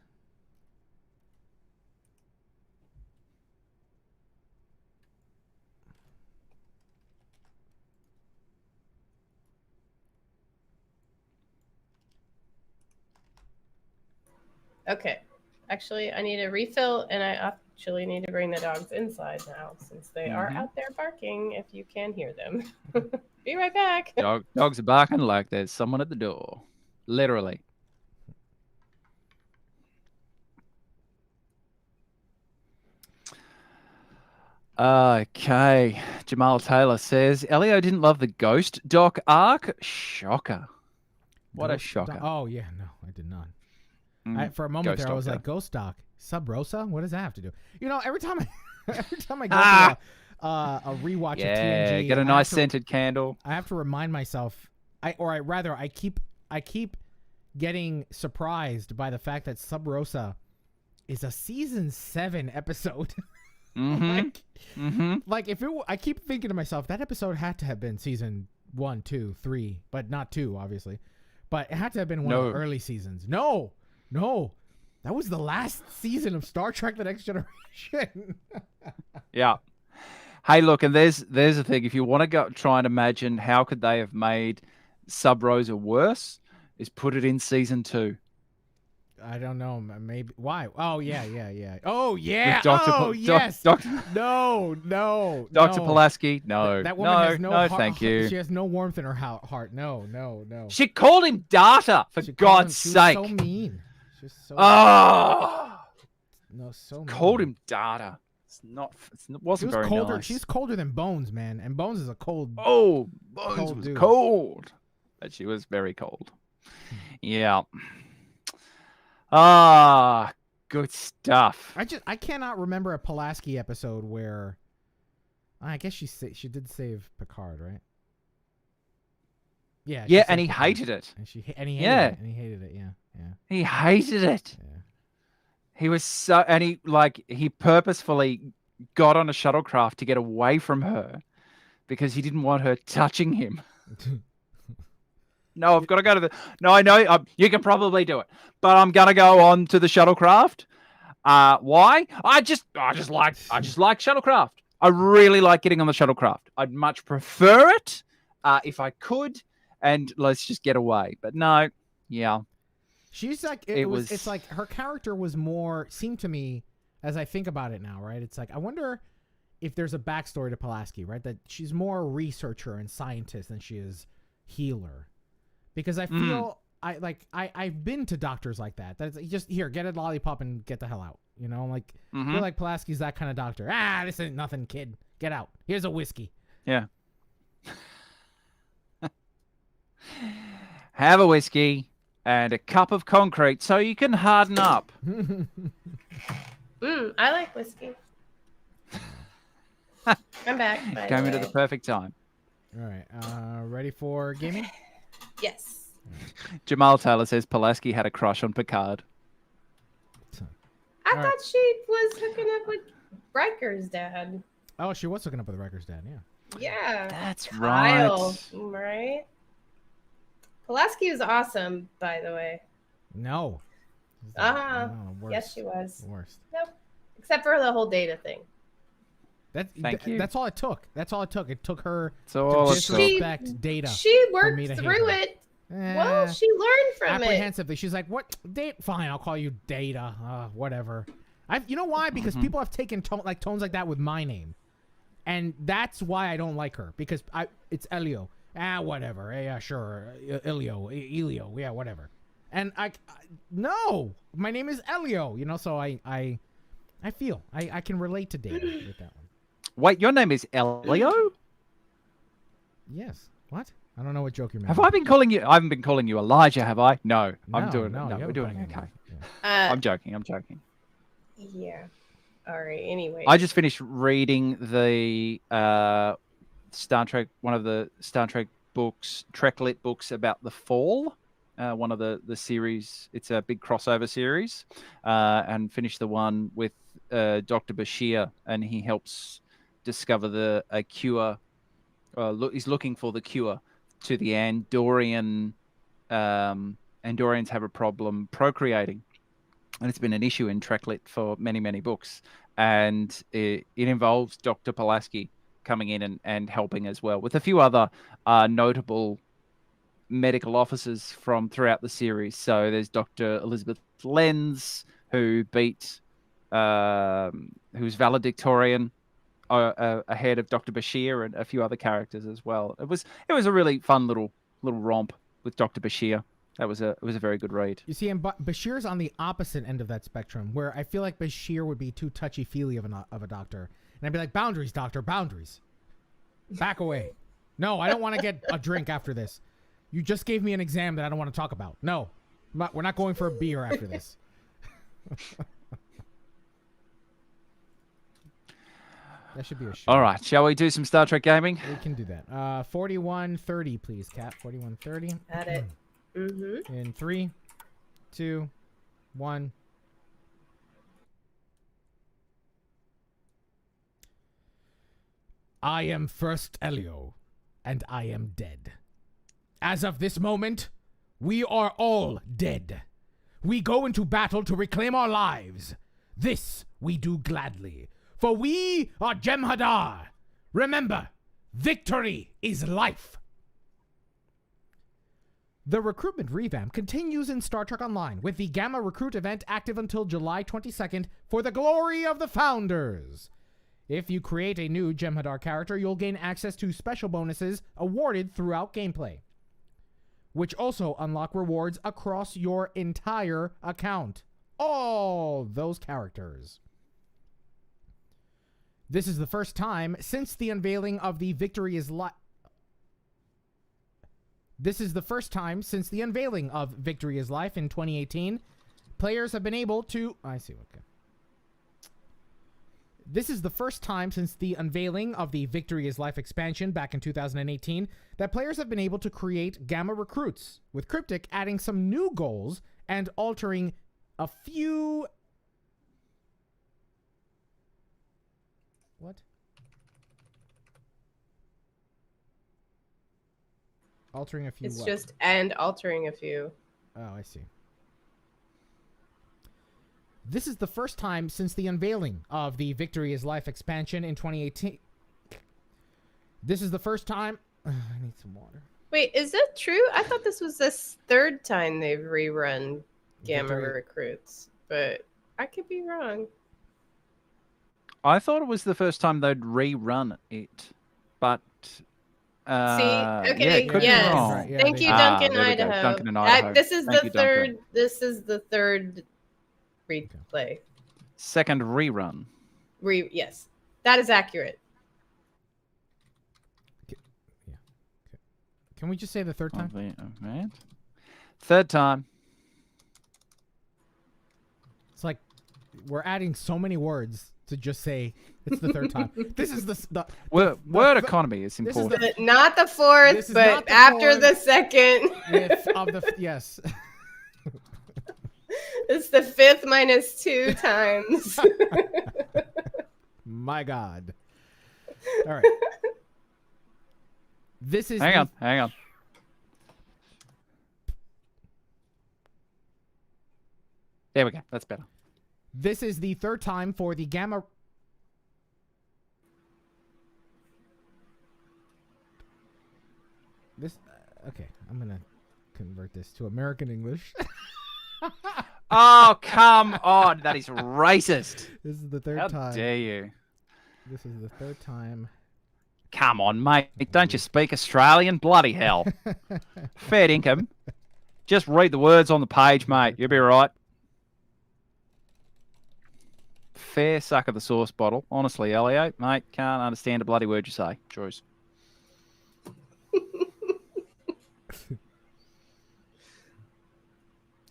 Okay. Actually, I need a refill, and I actually need to bring the dogs inside now since they are out there barking. If you can hear them, be right back. Dogs are barking like there's someone at the door. Literally. Okay. Jamal Taylor says, Elio didn't love the Ghost Doc arc. Shocker. What a Ghost shocker. Doc- Oh yeah, no, I did not. For a moment Ghost there, I was Doctor. like, Ghost Doc, Sub Rosa. What does that have to do? You know, every time I go through a rewatch of TNG, get a nice scented candle. I have to remind myself, I keep getting surprised by the fact that Sub Rosa is a season 7 episode. Like if I keep thinking to myself, that episode had to have been season 1, 2, 3, but not 2, obviously. But it had to have been one of the early seasons. No, that was the last season of Star Trek: The Next Generation. Yeah. Hey, look, and there's the thing. If you want to go try and imagine how could they have made Sub Rosa worse, is put it in season 2. I don't know. Maybe why? Oh yeah. Oh yeah. With Yes. Dr. No. Dr. Pulaski. No. That woman has no thank you. She has no warmth in her heart. No. She called him Data, for God's sake. She was so mean. She was so so mean. Called him Data. It wasn't very colder. nice. She's colder than Bones, man. And Bones is a cold. Oh, Bones cold was dude. cold. But she was very cold. Yeah. Ah, good stuff. I cannot remember a Pulaski episode where I guess she did save Picard, right? Yeah. Yeah, and he hated it. And he hated it. Yeah. He hated it. Yeah. He was he purposefully got on a shuttlecraft to get away from her because he didn't want her touching him. No, I've got to go to the. No, I know you can probably do it, but I'm gonna go on to the shuttlecraft. Why? I just like shuttlecraft. I really like getting on the shuttlecraft. I'd much prefer it if I could, and let's just get away. But no, yeah. She's like it's like her character was more seemed to me as I think about it now, right? It's like I wonder if there's a backstory to Pulaski, right? That she's more a researcher and scientist than she is healer. Because I feel I've been to doctors like that. That's just here, get a lollipop and get the hell out. You know, like I feel like Pulaski's that kind of doctor. This ain't nothing, kid. Get out. Here's a whiskey. Yeah. Have a whiskey and a cup of concrete so you can harden up. I like whiskey. I'm back. Came into the perfect time. All right. Ready for gaming? Yes. Jamal Taylor says Pulaski had a crush on Picard. I thought she was hooking up with Riker's dad. Oh, she was hooking up with Riker's dad, yeah. Yeah. That's Kyle, right. right? Pulaski was awesome, by the way. No. No, yes, she was. Worst. Nope. Except for the whole data thing. Thank you. That's all it took. It took her to disrespect Data. She worked through it. Well, she learned from it. Apprehensively. She's like, what? Fine, I'll call you Data. Whatever. You know why? Because people have taken tones like that with my name. And that's why I don't like her. Because it's Elio. Whatever. Yeah, sure. Elio. Yeah, whatever. And no, my name is Elio. You know, so I feel I can relate to Data with that one. Wait, your name is Elio? Yes. What? I don't know what joke you're making. Have I been calling you? I haven't been calling you Elijah, have I? No, I'm doing. No, we're doing okay. Yeah. I'm joking. Yeah. All right. Anyway. I just finished reading the Star Trek, one of the Star Trek books, Treklit books about the Fall. One of the series. It's a big crossover series, and finished the one with Dr. Bashir, and he helps discover a cure. He's looking for the cure to the Andorian. Andorians have a problem procreating, and it's been an issue in Treklit for many, many books. And it involves Dr. Pulaski coming in and helping as well, with a few other notable medical officers from throughout the series. So there's Dr. Elizabeth Lenz, who beat, who's valedictorian ahead of Dr. Bashir and a few other characters as well. It was a really fun little romp with Dr. Bashir. It was a very good read. You see, and Bashir's on the opposite end of that spectrum, where I feel like Bashir would be too touchy-feely of a doctor. And I'd be like, boundaries, doctor, boundaries. Back away. No, I don't want to get a drink after this. You just gave me an exam that I don't want to talk about. No, we're not going for a beer after this. That should be a show. All right, shall we do some Star Trek gaming? We can do that. 4130, please, Kat. 4130. Got it. Mm-hmm. In 3, 2, 1. I am First Elio, and I am dead. As of this moment, we are all dead. We go into battle to reclaim our lives. This we do gladly, for we are Jem'Hadar. Remember, victory is life. The recruitment revamp continues in Star Trek Online, with the Gamma Recruit event active until July 22nd for the glory of the Founders. If you create a new Jem'Hadar character, you'll gain access to special bonuses awarded throughout gameplay, which also unlock rewards across your entire account. All those characters. This is the first time since the unveiling of the Victory is Life. This is the first time since the unveiling of Victory is Life in 2018. Players have been able to... I see, okay. This is the first time since the unveiling of the Victory is Life expansion back in 2018 that players have been able to create Gamma recruits, with Cryptic adding some new goals and altering a few... What? Altering a few. It's what? just and altering a few. Oh, I see. This is the first time since the unveiling of the Victory is Life expansion in 2018. This is the first time... I need some water. Wait, is that true? I thought this was the third time they've rerun Gamma Victory. Recruits, but I could be wrong. I thought it was the first time they'd rerun it, but... okay, could be yes. wrong. Right, yeah, Thank they- you, Ah, Duncan, there we go. Idaho. Duncan in Idaho. This is Thank the you, third. Duncan. This is the third replay. Second rerun. Yes, that is accurate. Can we just say the third time? Of the event. Third time. It's like we're adding so many words to just say it's the third time. This is the Word economy is this is important. Not the This fourth, is but not the after fourth. the second. if of the yes. It's the fifth minus 2 times. My God. All right. This is Hang on. There we go. That's better. This is the third time for the Gamma. This okay. I'm gonna convert this to American English. Oh, come on. That is racist. This is the third How time. dare you? This is the third time. Come on, mate. Don't you speak Australian? Bloody hell. Fair income. Just read the words on the page, mate. You'll be right. Fair suck of the sauce bottle. Honestly, Elio, mate, can't understand a bloody word you say. Choice.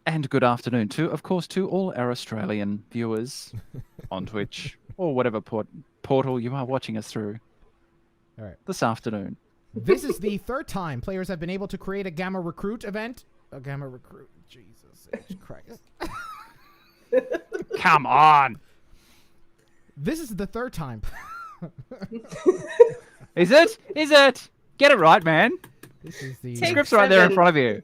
And good afternoon to, of course, to all our Australian viewers on Twitch or whatever portal you are watching us through. All right. This afternoon. This is the third time players have been able to create a Gamma Recruit event. A Gamma Recruit. Jesus H. Christ. Come on. This is the third time. Is it? Is it? Get it right, man. This is the Take- Script's right there in 7. front of you.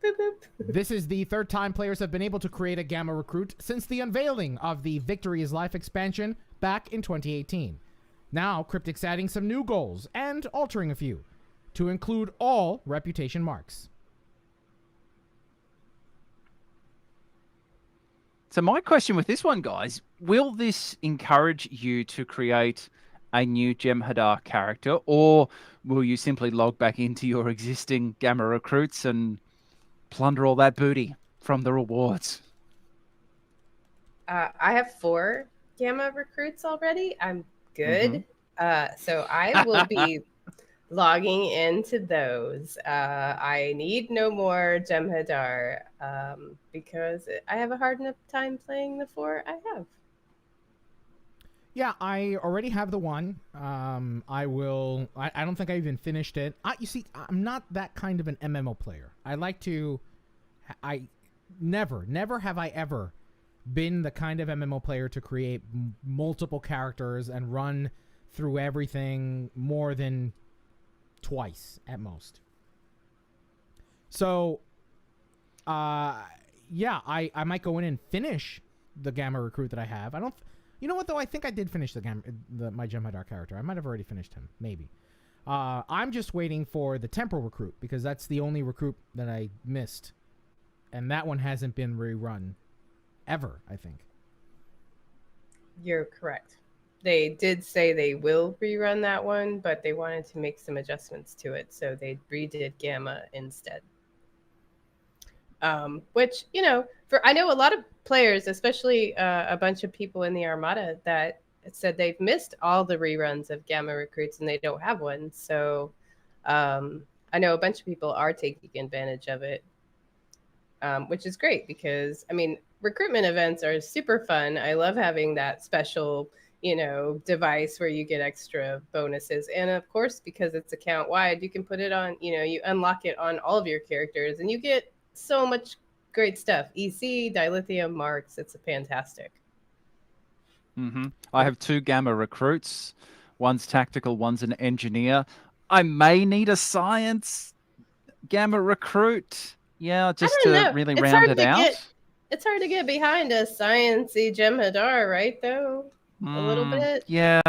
Boop, boop. This is the third time players have been able to create a Gamma Recruit since the unveiling of the Victory is Life expansion back in 2018. Now, Cryptic's adding some new goals and altering a few to include all reputation marks. So my question with this one, guys, will this encourage you to create a new Jem'Hadar character, or will you simply log back into your existing Gamma recruits and plunder all that booty from the rewards? I have 4 Gamma recruits already. I'm good. So I will be logging into those. I need no more Jem'Hadar because I have a hard enough time playing the 4 I have. Yeah, I already have the one. I don't think I even finished it. You see, I'm not that kind of an MMO player. Never have I ever been the kind of MMO player to create multiple characters and run through everything more than twice at most. So, yeah, I might go in and finish the Gamma recruit that I have. You know what though? I think I did finish my Jem'Hadar character. I might have already finished him, maybe. I'm just waiting for the temporal recruit because that's the only recruit that I missed, and that one hasn't been rerun ever, I think. You're correct. They did say they will rerun that one, but they wanted to make some adjustments to it, so they redid Gamma instead. Which, I know a lot of players, especially a bunch of people in the Armada, that said they've missed all the reruns of Gamma recruits and they don't have one. So I know a bunch of people are taking advantage of it, which is great because, recruitment events are super fun. I love having that special, device where you get extra bonuses. And of course, because it's account wide, you can put it on, you unlock it on all of your characters and you get so much great stuff. EC, dilithium, marks. It's fantastic. I have 2 Gamma recruits. One's tactical, one's an engineer. I may need a science Gamma recruit. Yeah, just to really round it out. It's hard to get behind a sciencey Jem'Hadar, right, though? A little bit? Yeah.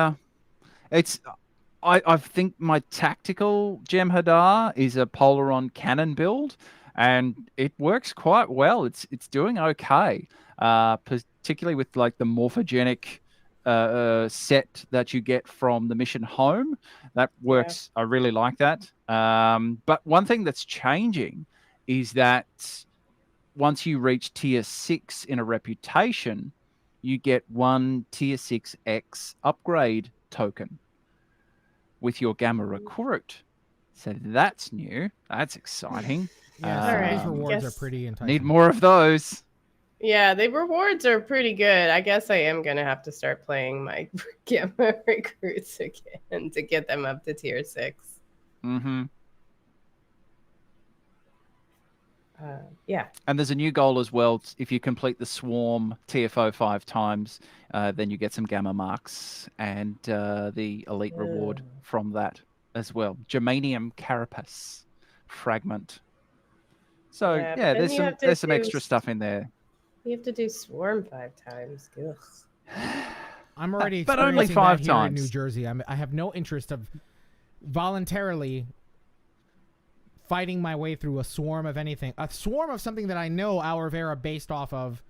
I think my tactical Jem'Hadar is a Polaron cannon build, and it works quite well. It's doing okay, particularly with like the morphogenic set that you get from the mission home. That works. Yeah. I really like that. But one thing that's changing is that once you reach tier 6 in a reputation, you get 1 tier 6X upgrade token with your Gamma recruit. So that's new. That's exciting. Yeah, these rewards are pretty enticing. Need more of those. Yeah, the rewards are pretty good. I guess I am going to have to start playing my Gamma recruits again to get them up to tier 6. Yeah. And there's a new goal as well. If you complete the swarm TFO 5 times, then you get some Gamma marks and the elite reward from that as well. Germanium carapace fragment. So yeah there's some extra stuff in there. You have to do swarm 5 times. Ugh. I'm already but only 5 here times in New Jersey. I have no interest of voluntarily fighting my way through a swarm of anything. A swarm of something that I know Hour of Era based off of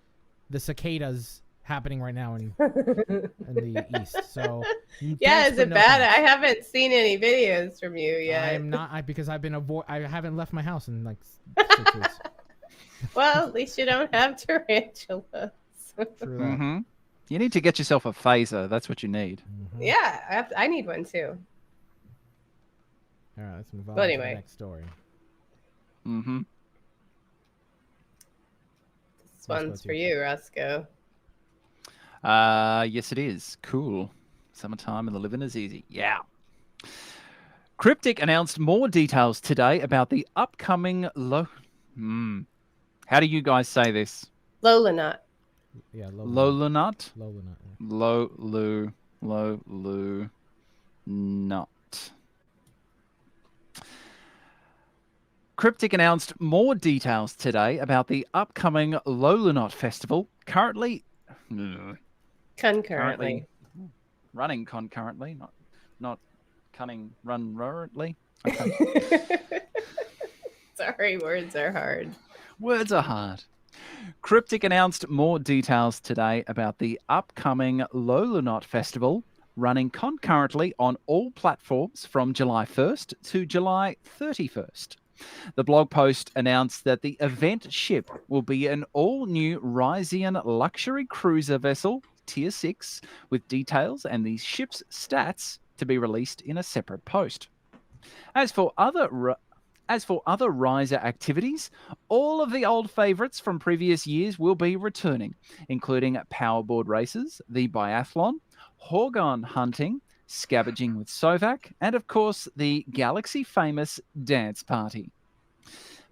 the cicadas happening right now in the east. So yeah, is it bad? I haven't seen any videos from you yet. I am not because I've been I haven't left my house in like 6 weeks. Well, at least you don't have tarantulas. True. You need to get yourself a phaser. That's what you need. Yeah, I need one too. All right, let's move on to the next story. This one's for you, Roscoe. Yes, it is. Cool. Summertime and the living is easy. Yeah. Cryptic announced more details today about the upcoming How do you guys say this? Lolanut. Yeah, Lolanut. Lolanut. Lolanut. Cryptic announced more details today about the upcoming Lolanut Festival, concurrently running concurrently, not cunning run rurally. Sorry, words are hard. Words are hard. Cryptic announced more details today about the upcoming Lolunaut Festival, running concurrently on all platforms from July 1st to July 31st. The blog post announced that the event ship will be an all-new Ryzian luxury cruiser vessel, Tier 6, with details and the ship's stats to be released in a separate post. As for other Riser activities, all of the old favourites from previous years will be returning, including powerboard races, the biathlon, Horgon hunting, scavenging with Sovak, and of course the galaxy-famous dance party.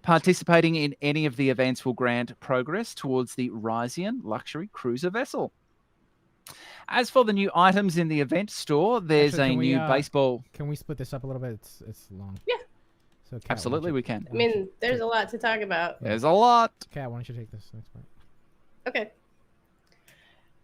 Participating in any of the events will grant progress towards the Ryzian luxury cruiser vessel. As for the new items in the event store, there's Actually, a can we, new baseball. Can we split this up a little bit? It's long. Yeah. So, Kat, Absolutely, we can. I mean, there's a lot to talk about. There's a lot. Kat, why don't you take this next part? Okay.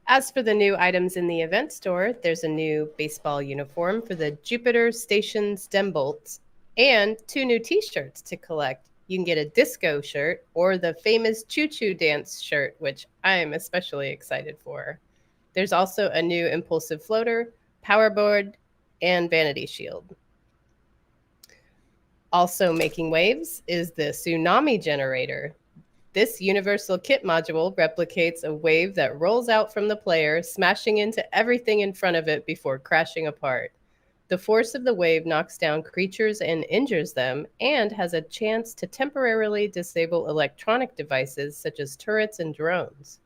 As for the new items in the event store, there's a new baseball uniform for the Jupiter Station stem bolts and 2 new t-shirts to collect. You can get a disco shirt or the famous choo-choo dance shirt, which I am especially excited for. There's also a new impulsive floater, powerboard, and vanity shield. Also making waves is the tsunami generator. This universal kit module replicates a wave that rolls out from the player, smashing into everything in front of it before crashing apart. The force of the wave knocks down creatures and injures them, and has a chance to temporarily disable electronic devices such as turrets and drones.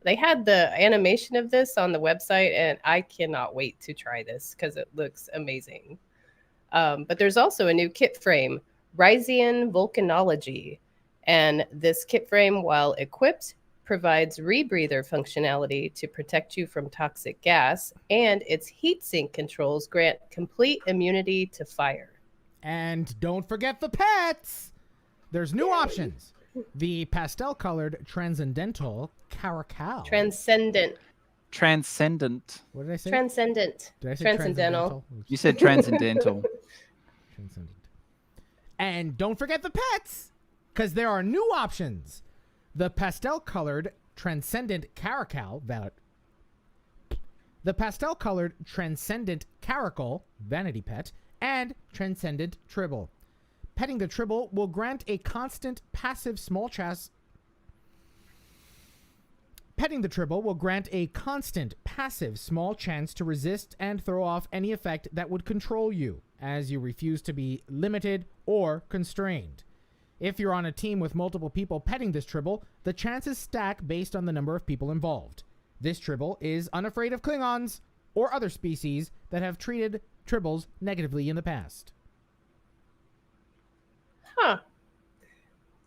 They had the animation of this on the website, and I cannot wait to try this because it looks amazing. But there's also a new kit frame, Ryzian Volcanology. And this kit frame, while equipped, provides rebreather functionality to protect you from toxic gas, and its heatsink controls grant complete immunity to fire. And don't forget the pets! There's new options. The pastel-colored Transcendental Caracal. Transcendent. What did I say? Transcendent. Did I say Transcendental. You said transcendental. Transcendent. And don't forget the pets! Because there are new options. The pastel-colored Transcendent Caracal, the pastel-colored Transcendent Caracal, vanity pet, and Transcendent Tribble. Petting the Tribble will grant a constant passive small chance. Petting the Tribble will grant a constant passive small chance to resist and throw off any effect that would control you, as you refuse to be limited or constrained. If you're on a team with multiple people petting this Tribble, the chances stack based on the number of people involved. This Tribble is unafraid of Klingons or other species that have treated Tribbles negatively in the past. Huh.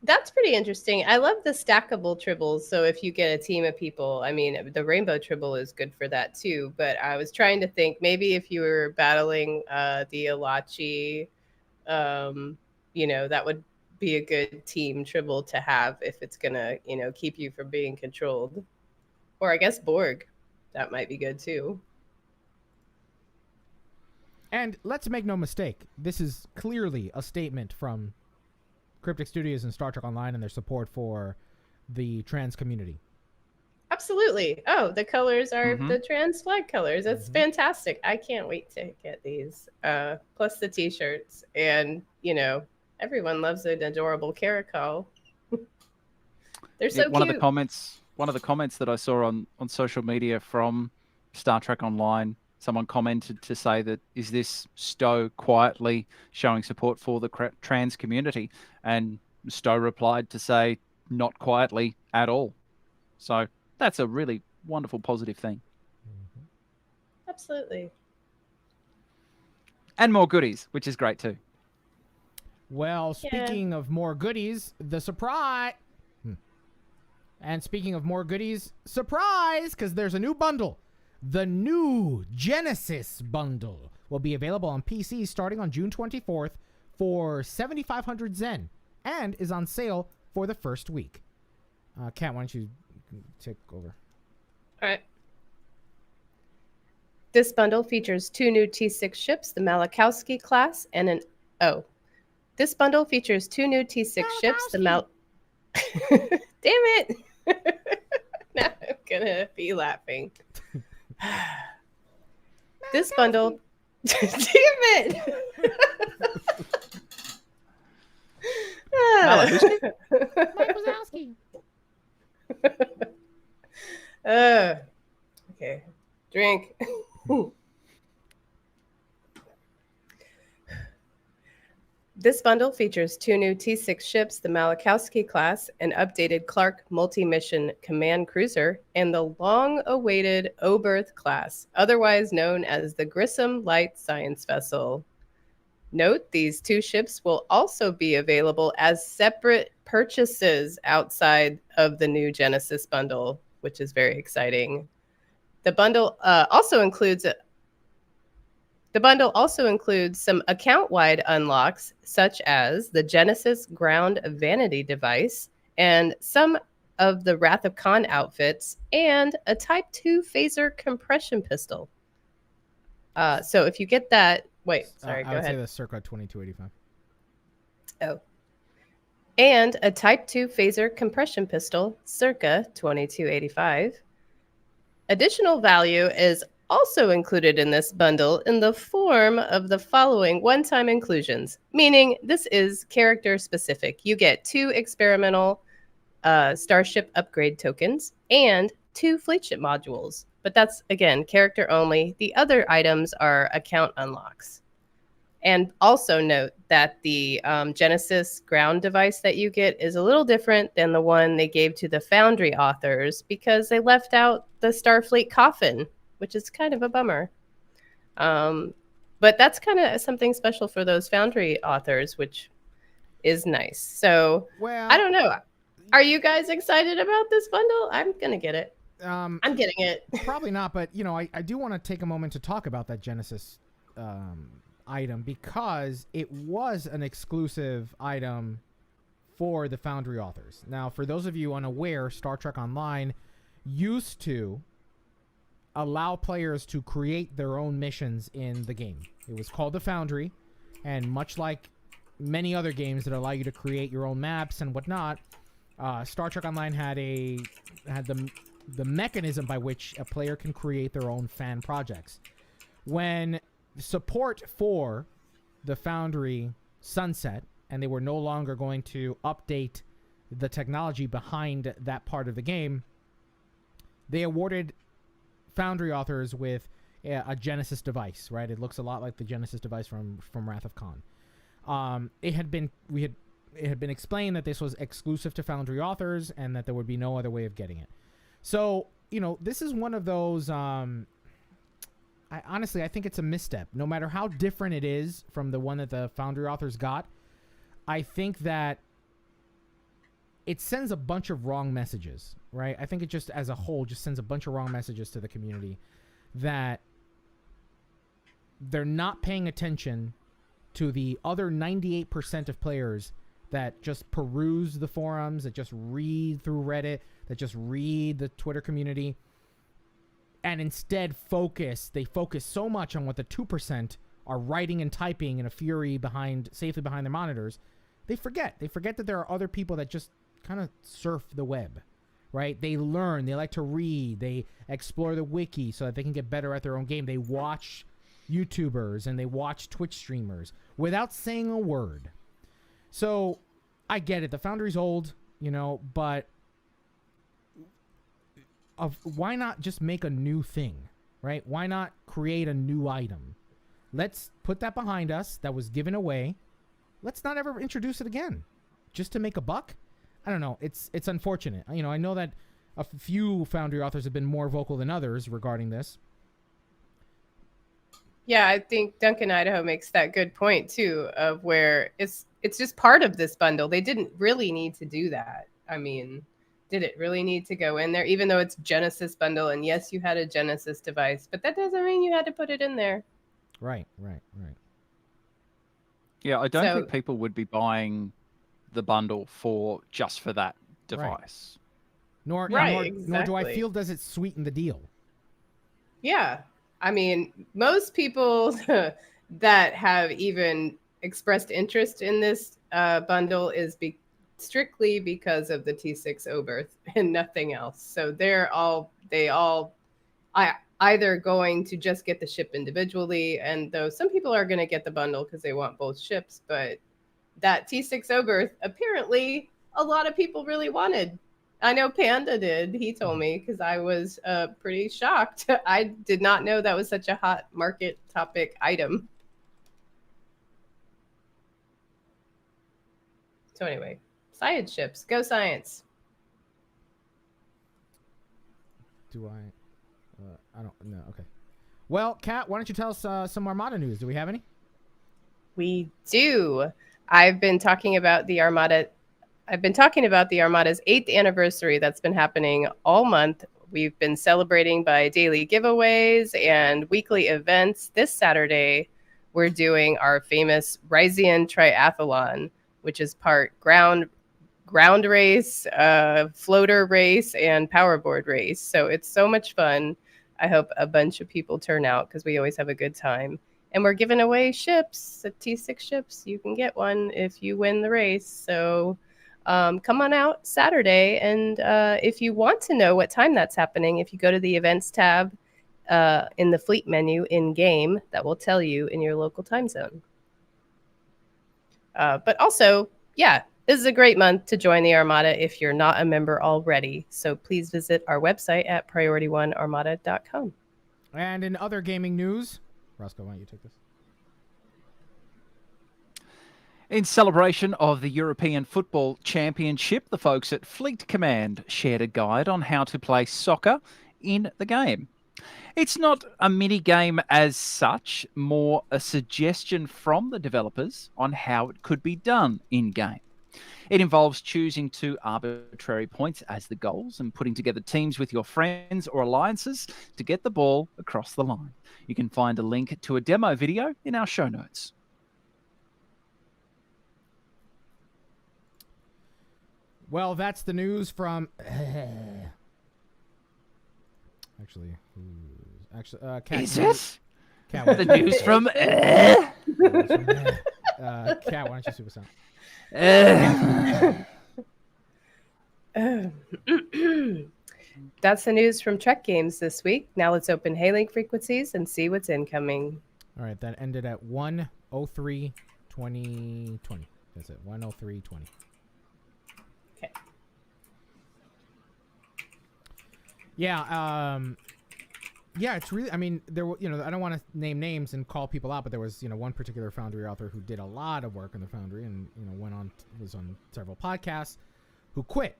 That's pretty interesting. I love the stackable Tribbles. So if you get a team of people, I mean, the Rainbow Tribble is good for that too. But I was trying to think maybe if you were battling the Alachi, that would be a good team Tribble to have if it's gonna, keep you from being controlled. Or I guess Borg. That might be good too. And let's make no mistake, this is clearly a statement from Cryptic Studios and Star Trek Online and their support for the trans community. Absolutely. Oh, the colors are the trans flag colors. That's fantastic. I can't wait to get these. Plus the t-shirts. And, everyone loves an adorable caracal. They're so cute. One of the comments that I saw on social media from Star Trek Online, someone commented to say that, is this Stowe quietly showing support for the trans community? And Stowe replied to say, not quietly at all. So that's a really wonderful, positive thing. Absolutely. And more goodies, which is great too. Well, speaking of more goodies, the surprise... And speaking of more goodies, surprise, because there's a new bundle. The new Genesis bundle will be available on PC starting on June 24th for 7,500 Zen and is on sale for the first week. Kat, why don't you take over? All right. This bundle features 2 new T6 ships, the Malachowski class and an Oh, this bundle features 2 new T6 ships. Damn it! Now I'm gonna be laughing. This bundle. Damn it! Okay, drink. This bundle features 2 new T6 ships, the Malachowski class, an updated Clark multi-mission command cruiser, and the long-awaited Oberth class, otherwise known as the Grissom Light Science Vessel. Note, these 2 ships will also be available as separate purchases outside of the new Genesis bundle, which is very exciting. The bundle also includes some account-wide unlocks, such as the Genesis Ground Vanity device and some of the Wrath of Khan outfits and a Type 2 phaser compression pistol. So if you get that... Wait, sorry, go ahead. I would say the circa 2285. Oh. And a Type 2 phaser compression pistol, circa 2285. Additional value is also included in this bundle in the form of the following one-time inclusions, meaning this is character specific. You get 2 experimental starship upgrade tokens and 2 fleet ship modules, but that's, again, character only. The other items are account unlocks. And also note that the Genesis ground device that you get is a little different than the one they gave to the Foundry authors because they left out the Starfleet coffin, which is kind of a bummer. But that's kind of something special for those Foundry authors, which is nice. So, well, I don't know. Are you guys excited about this bundle? I'm going to get it. I'm getting it. Probably not, but, you know, I do want to take a moment to talk about that Genesis item because it was an exclusive item for the Foundry authors. Now, for those of you unaware, Star Trek Online used to allow players to create their own missions in the game. It was called the Foundry, and much like many other games that allow you to create your own maps and whatnot, Star Trek Online had the mechanism by which a player can create their own fan projects. When support for the Foundry sunset, and they were no longer going to update the technology behind that part of the game, they awarded Foundry authors with a Genesis device, right? It looks a lot like the Genesis device from Wrath of Khan. It had been explained that this was exclusive to Foundry authors and that there would be no other way of getting it. So, you know, this is one of those... honestly, I think it's a misstep. No matter how different it is from the one that the Foundry authors got, I think that it sends a bunch of wrong messages, right? I think it just, as a whole, just sends a bunch of wrong messages to the community that they're not paying attention to the other 98% of players that just peruse the forums, that just read through Reddit, that just read the Twitter community, and instead they focus so much on what the 2% are writing and typing in a fury safely behind their monitors. They forget that there are other people that just kind of surf the web, right? They learn, they like to read, they explore the wiki so that they can get better at their own game. They watch YouTubers and they watch Twitch streamers without saying a word. So I get it. The Foundry's old, you know, but why not just make a new thing, right? Why not create a new item? Let's put that behind us. That was given away. Let's not ever introduce it again just to make a buck. I don't know. It's unfortunate. You know, I know that a few Foundry authors have been more vocal than others regarding this. Yeah, I think Duncan Idaho makes that good point too, of where it's just part of this bundle. They didn't really need to do that. I mean, did it really need to go in there? Even though it's Genesis bundle, and yes, you had a Genesis device, but that doesn't mean you had to put it in there. Right. Yeah, I don't think people would be buying the bundle just for that device. Right. Nor do I feel does it sweeten the deal. Yeah. I mean, most people that have even expressed interest in this bundle is strictly because of the T6 Oberth and nothing else. So they all either going to just get the ship individually, and though some people are going to get the bundle because they want both ships, but that T6 Oberth apparently a lot of people really wanted. I know Panda did. He told me, because I was pretty shocked. I did not know that was such a hot market topic item. So anyway, science ships. Go science. Do I? I don't know. Okay. Well, Kat, why don't you tell us some Armada news? Do we have any? We do. I've been talking about the Armada's 8th anniversary that's been happening all month. We've been celebrating by daily giveaways and weekly events. This Saturday, we're doing our famous Ryzian Triathlon, which is part ground race, floater race, and powerboard race. So it's so much fun. I hope a bunch of people turn out because we always have a good time. And we're giving away ships, the T6 ships. You can get one if you win the race. So come on out Saturday. And if you want to know what time that's happening, if you go to the events tab in the fleet menu in game, that will tell you in your local time zone. But also, yeah, this is a great month to join the Armada if you're not a member already. So please visit our website at PriorityOneArmada.com. And in other gaming news, Roscoe, why don't you take this? In celebration of the European Football Championship, the folks at Fleet Command shared a guide on how to play soccer in the game. It's not a mini game as such, more a suggestion from the developers on how it could be done in game. It involves choosing 2 arbitrary points as the goals and putting together teams with your friends or alliances to get the ball across the line. You can find a link to a demo video in our show notes. Well, that's the news from... Kat. Is it? Kat, The news from... Kat, why don't you super sound? That's the news from Trek Games this week. Now let's open Haylink frequencies and see what's incoming. All right, that ended at 1:03:2020. That's it, 1:03:20. Okay. Yeah, yeah, it's really, I mean, I don't want to name names and call people out, but there was, one particular Foundry author who did a lot of work in the Foundry and, was on several podcasts, who quit.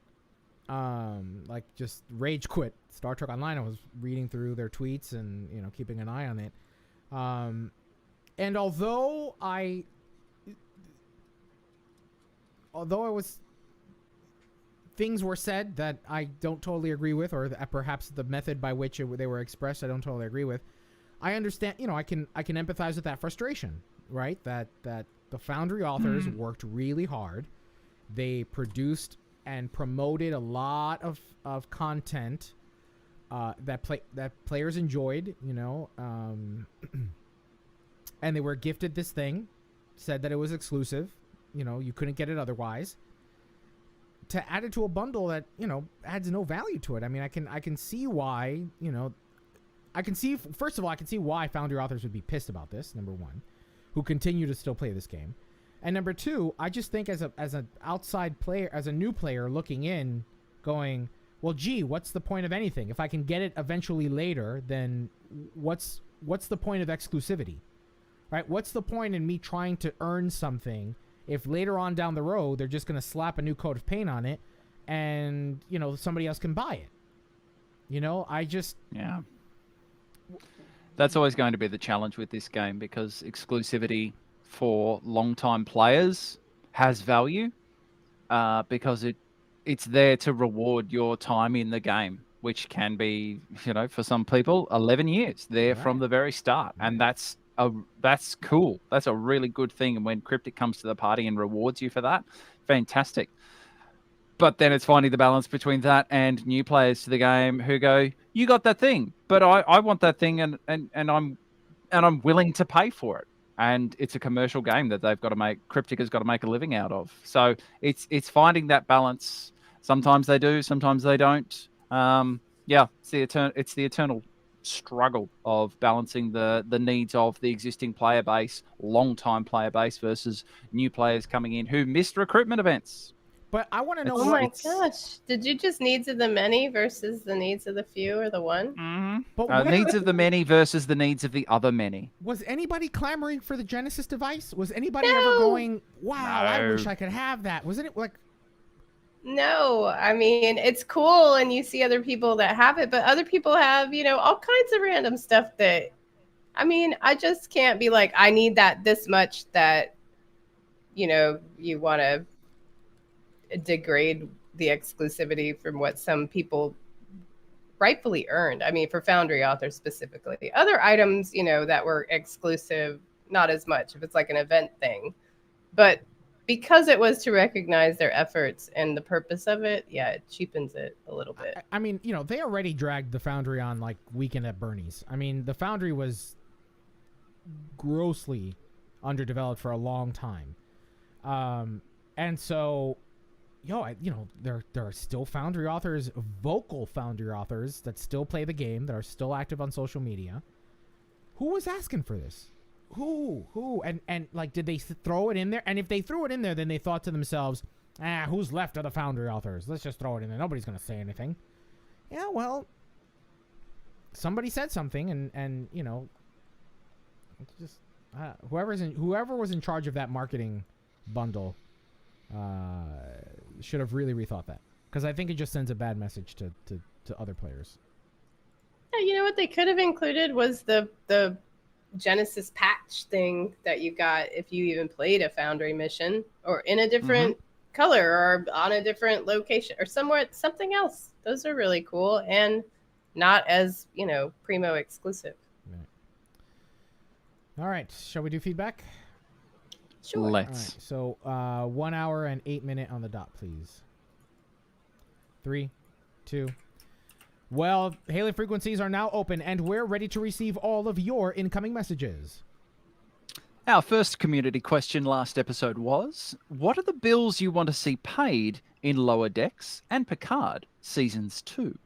Just rage quit Star Trek Online. I was reading through their tweets and, keeping an eye on it. And although I was, things were said that I don't totally agree with, or perhaps the method by which they were expressed I don't totally agree with, I understand, I can empathize with that frustration, right? That the Foundry authors worked really hard. They produced and promoted a lot of content that players enjoyed, and they were gifted this thing, said that it was exclusive, you couldn't get it otherwise. To add it to a bundle that, adds no value to it. I mean, I can see why, first of all, I can see why Foundry authors would be pissed about this, number one, who continue to still play this game. And number two, I just think as an outside player, as a new player looking in, going, well, gee, what's the point of anything? If I can get it eventually later, then what's the point of exclusivity, right? What's the point in me trying to earn something if later on down the road they're just going to slap a new coat of paint on it and, somebody else can buy it? Yeah. That's always going to be the challenge with this game, because exclusivity for long-time players has value, because it's there to reward your time in the game, which can be, for some people, 11 years there from the very start. And that's cool. That's a really good thing. And when Cryptic comes to the party and rewards you for that, fantastic. But then it's finding the balance between that and new players to the game who go, you got that thing, but I want that thing, and I'm willing to pay for it. and it's a commercial game that they've got to make. Cryptic has got to make a living out of. So it's finding that balance. Sometimes they do, sometimes they don't. Yeah, it's the eternal struggle of balancing the needs of the existing player base, long-time player base, versus new players coming in who missed recruitment events. But I want to know Oh my gosh. Did you just needs of the many versus the needs of the few or the one? Mm-hmm. But Needs of the many versus the needs of the other many. was anybody clamoring for the Genesis device? Was anybody No. ever going, wow, I No. wish I could have that? Wasn't it like... No, I mean, it's cool and you see other people that have it, but other people have, all kinds of random stuff that, I mean, I just can't be like, I need that this much that, you want to degrade the exclusivity from what some people rightfully earned. I mean, for Foundry authors specifically. Other items, that were exclusive, not as much if it's like an event thing. But because it was to recognize their efforts and the purpose of it, yeah, it cheapens it a little bit. I mean, they already dragged the Foundry on like Weekend at Bernie's. I mean, the Foundry was grossly underdeveloped for a long time. And so, there are still Foundry authors, vocal Foundry authors that still play the game, that are still active on social media. Who was asking for this? Who? And like, did they throw it in there? And if they threw it in there, then they thought to themselves, who's left of the Foundry authors? Let's just throw it in there. Nobody's going to say anything. Yeah, well, somebody said something, and it's just whoever was in charge of that marketing bundle should have really rethought that, because I think it just sends a bad message to other players. Yeah, you know what they could have included was the Genesis patch thing that you got if you even played a Foundry mission, or in a different color, or on a different location, or something else. Those are really cool and not as primo exclusive. All right, shall we do feedback? Sure. Let's. All right, so 1 hour and 8 minutes on the dot, please. 3, 2. Well, hailing frequencies are now open, and we're ready to receive all of your incoming messages. Our first community question last episode was, what are the bills you want to see paid in Lower Decks and Picard Seasons 2?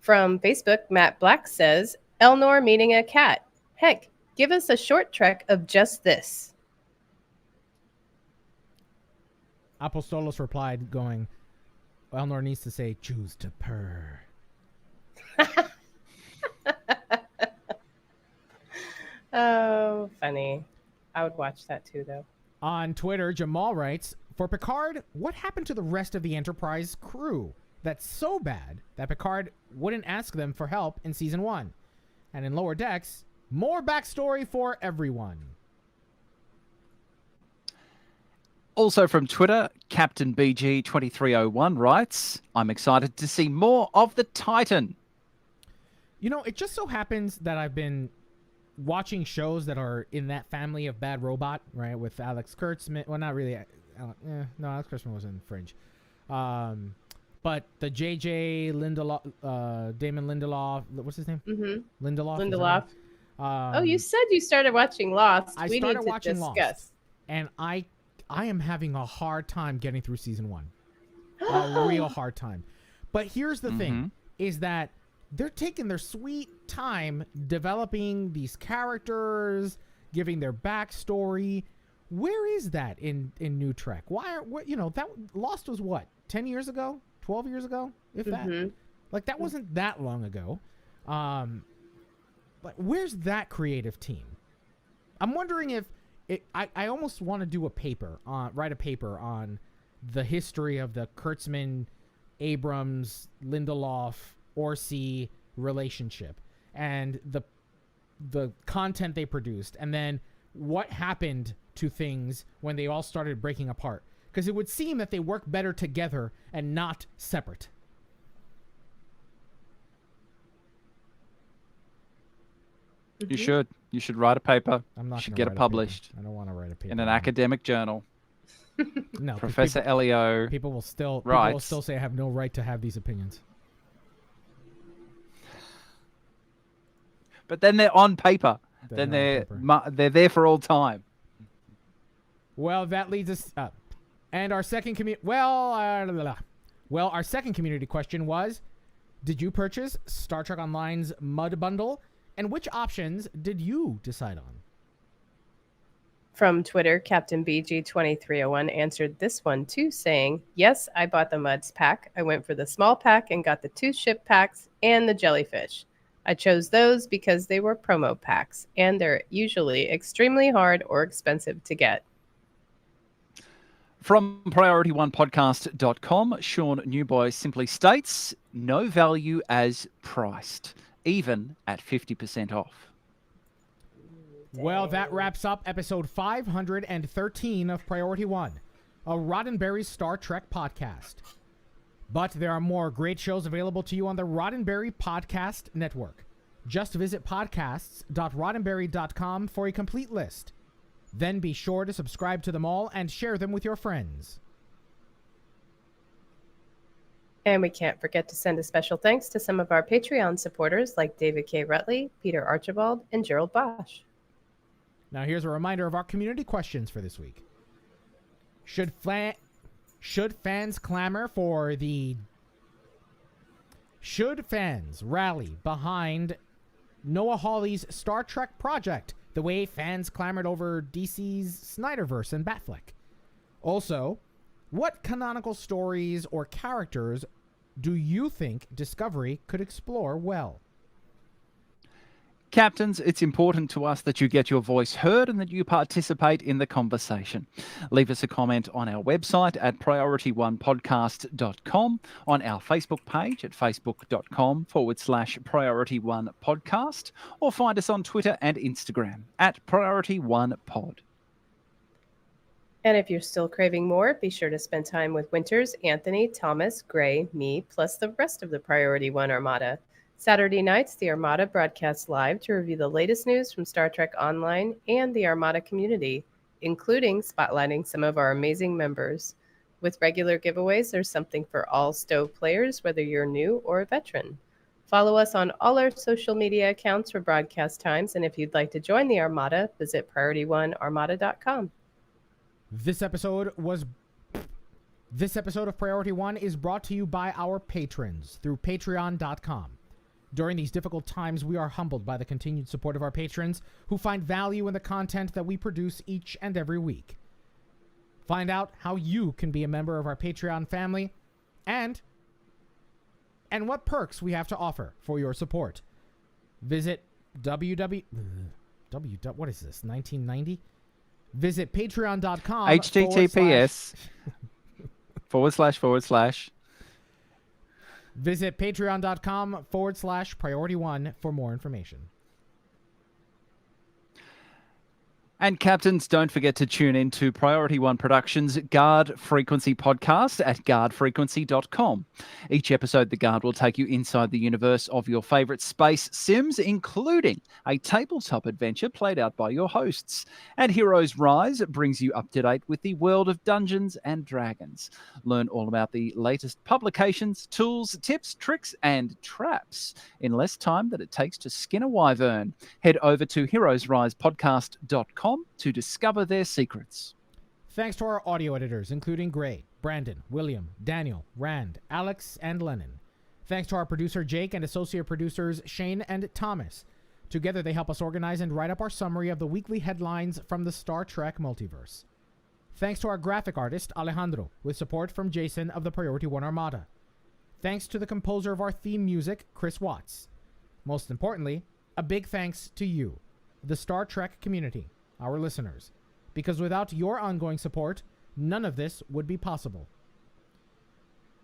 From Facebook, Matt Black says, Elnor meeting a cat. Heck, give us a short trek of just this. Apostolos replied, going, Elnor needs to say, choose to purr. Oh, funny. I would watch that too, though. On Twitter, Jamal writes, for Picard, what happened to the rest of the Enterprise crew that's so bad that Picard wouldn't ask them for help in Season 1? And in Lower Decks, more backstory for everyone. Also from Twitter, Captain BG2301 writes, I'm excited to see more of the Titan. It just so happens that I've been watching shows that are in that family of Bad Robot, right, with Alex Kurtzman. Well, not really. No, Alex Kurtzman was in Fringe. But the J.J. Lindelof, Damon Lindelof, what's his name? Mm-hmm. Lindelof. Oh, you said you started watching Lost. I we started need to watching discuss. Lost, and I am having a hard time getting through Season 1. A real hard time. But here's the thing, is that they're taking their sweet time developing these characters, giving their backstory. Where is that in New Trek? That Lost was what, 10 years ago? 12 years ago? If that. Like, that wasn't that long ago. Like, where's that creative team? I'm wondering if I almost want to do write a paper on the history of the Kurtzman, Abrams, Lindelof, Orsi relationship, and the content they produced, and then what happened to things when they all started breaking apart. Because it would seem that they work better together and not separate. You should. You should write a paper. I'm not. You should gonna get write it a published. paper. I don't want to write a paper in an academic journal. No, 'cause Professor Elio. People will still writes, say I have no right to have these opinions. But then they're on paper. Then Then they're on they're there for all time. Well, that leads us up. And our second our second community question was, did you purchase Star Trek Online's Mud Bundle? And which options did you decide on? From Twitter, Captain BG2301 answered this one too, saying, yes, I bought the Muds pack. I went for the small pack and got the 2 ship packs and the jellyfish. I chose those because they were promo packs, and they're usually extremely hard or expensive to get. From PriorityOnePodcast.com, Sean Newboy simply states, no value as priced, even at 50% off. Well, that wraps up episode 513 of Priority One, a Roddenberry Star Trek podcast. But there are more great shows available to you on the Roddenberry Podcast Network. Just visit podcasts.roddenberry.com for a complete list. Then be sure to subscribe to them all and share them with your friends. And we can't forget to send a special thanks to some of our Patreon supporters like David K. Rutley, Peter Archibald, and Gerald Bosch. Now here's a reminder of our community questions for this week. Should fans rally behind Noah Hawley's Star Trek project the way fans clamored over DC's Snyderverse and Batfleck? Also, what canonical stories or characters do you think Discovery could explore well? Captains, it's important to us that you get your voice heard and that you participate in the conversation. Leave us a comment on our website at PriorityOnePodcast.com, on our Facebook page at Facebook.com/PriorityOnePodcast, or find us on Twitter and Instagram at PriorityOnePod. And if you're still craving more, be sure to spend time with Winters, Anthony, Thomas, Gray, me, plus the rest of the Priority One Armada. Saturday nights, the Armada broadcasts live to review the latest news from Star Trek Online and the Armada community, including spotlighting some of our amazing members. With regular giveaways, there's something for all Stowe players, whether you're new or a veteran. Follow us on all our social media accounts for broadcast times, and if you'd like to join the Armada, visit PriorityOneArmada.com. This episode of Priority One is brought to you by our patrons through Patreon.com. During these difficult times, we are humbled by the continued support of our patrons who find value in the content that we produce each and every week. Find out how you can be a member of our Patreon family and what perks we have to offer for your support. Visit what is this, 1990? Visit patreon.com https // Visit patreon.com/PriorityOne for more information. And captains, don't forget to tune in to Priority One Productions' Guard Frequency podcast at guardfrequency.com. Each episode, the Guard will take you inside the universe of your favorite space sims, including a tabletop adventure played out by your hosts. And Heroes Rise brings you up to date with the world of Dungeons and Dragons. Learn all about the latest publications, tools, tips, tricks, and traps in less time than it takes to skin a wyvern. Head over to heroesrisepodcast.com to discover their secrets. Thanks to our audio editors, including Gray, Brandon, William, Daniel, Rand, Alex, and Lennon. Thanks to our producer Jake and associate producers Shane and Thomas. Together they help us organize and write up our summary of the weekly headlines from the Star Trek multiverse. Thanks to our graphic artist Alejandro, with support from Jason of the Priority One Armada. Thanks to the composer of our theme music, Chris Watts. Most importantly, a big thanks to you, the Star Trek community, our listeners, because without your ongoing support, none of this would be possible.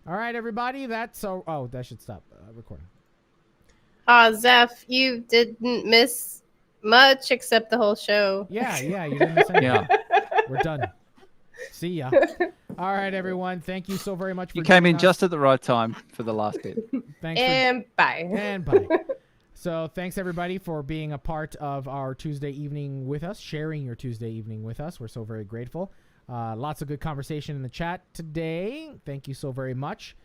All right, everybody, that should stop recording. Zeph, you didn't miss much except the whole show. Yeah, you didn't miss anything. Yeah. We're done. See ya. All right, everyone, thank you so very much for You came in us. just at the right time for the last bit. Thanks Bye. And bye. So thanks, everybody, for being a part of our Tuesday evening with us, sharing your Tuesday evening with us. We're so very grateful. Lots of good conversation in the chat today. Thank you so very much.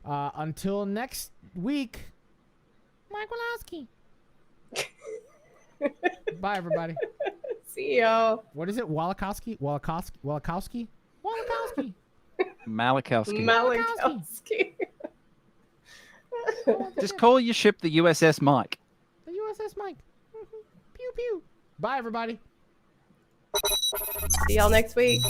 Until next week, Mike Wazowski. Bye, everybody. See y'all. What is it? Walikowski? Walikowski? Malachowski. Malachowski. Just call your ship the USS Mike. The USS Mike. Pew pew. Bye, everybody. See y'all next week.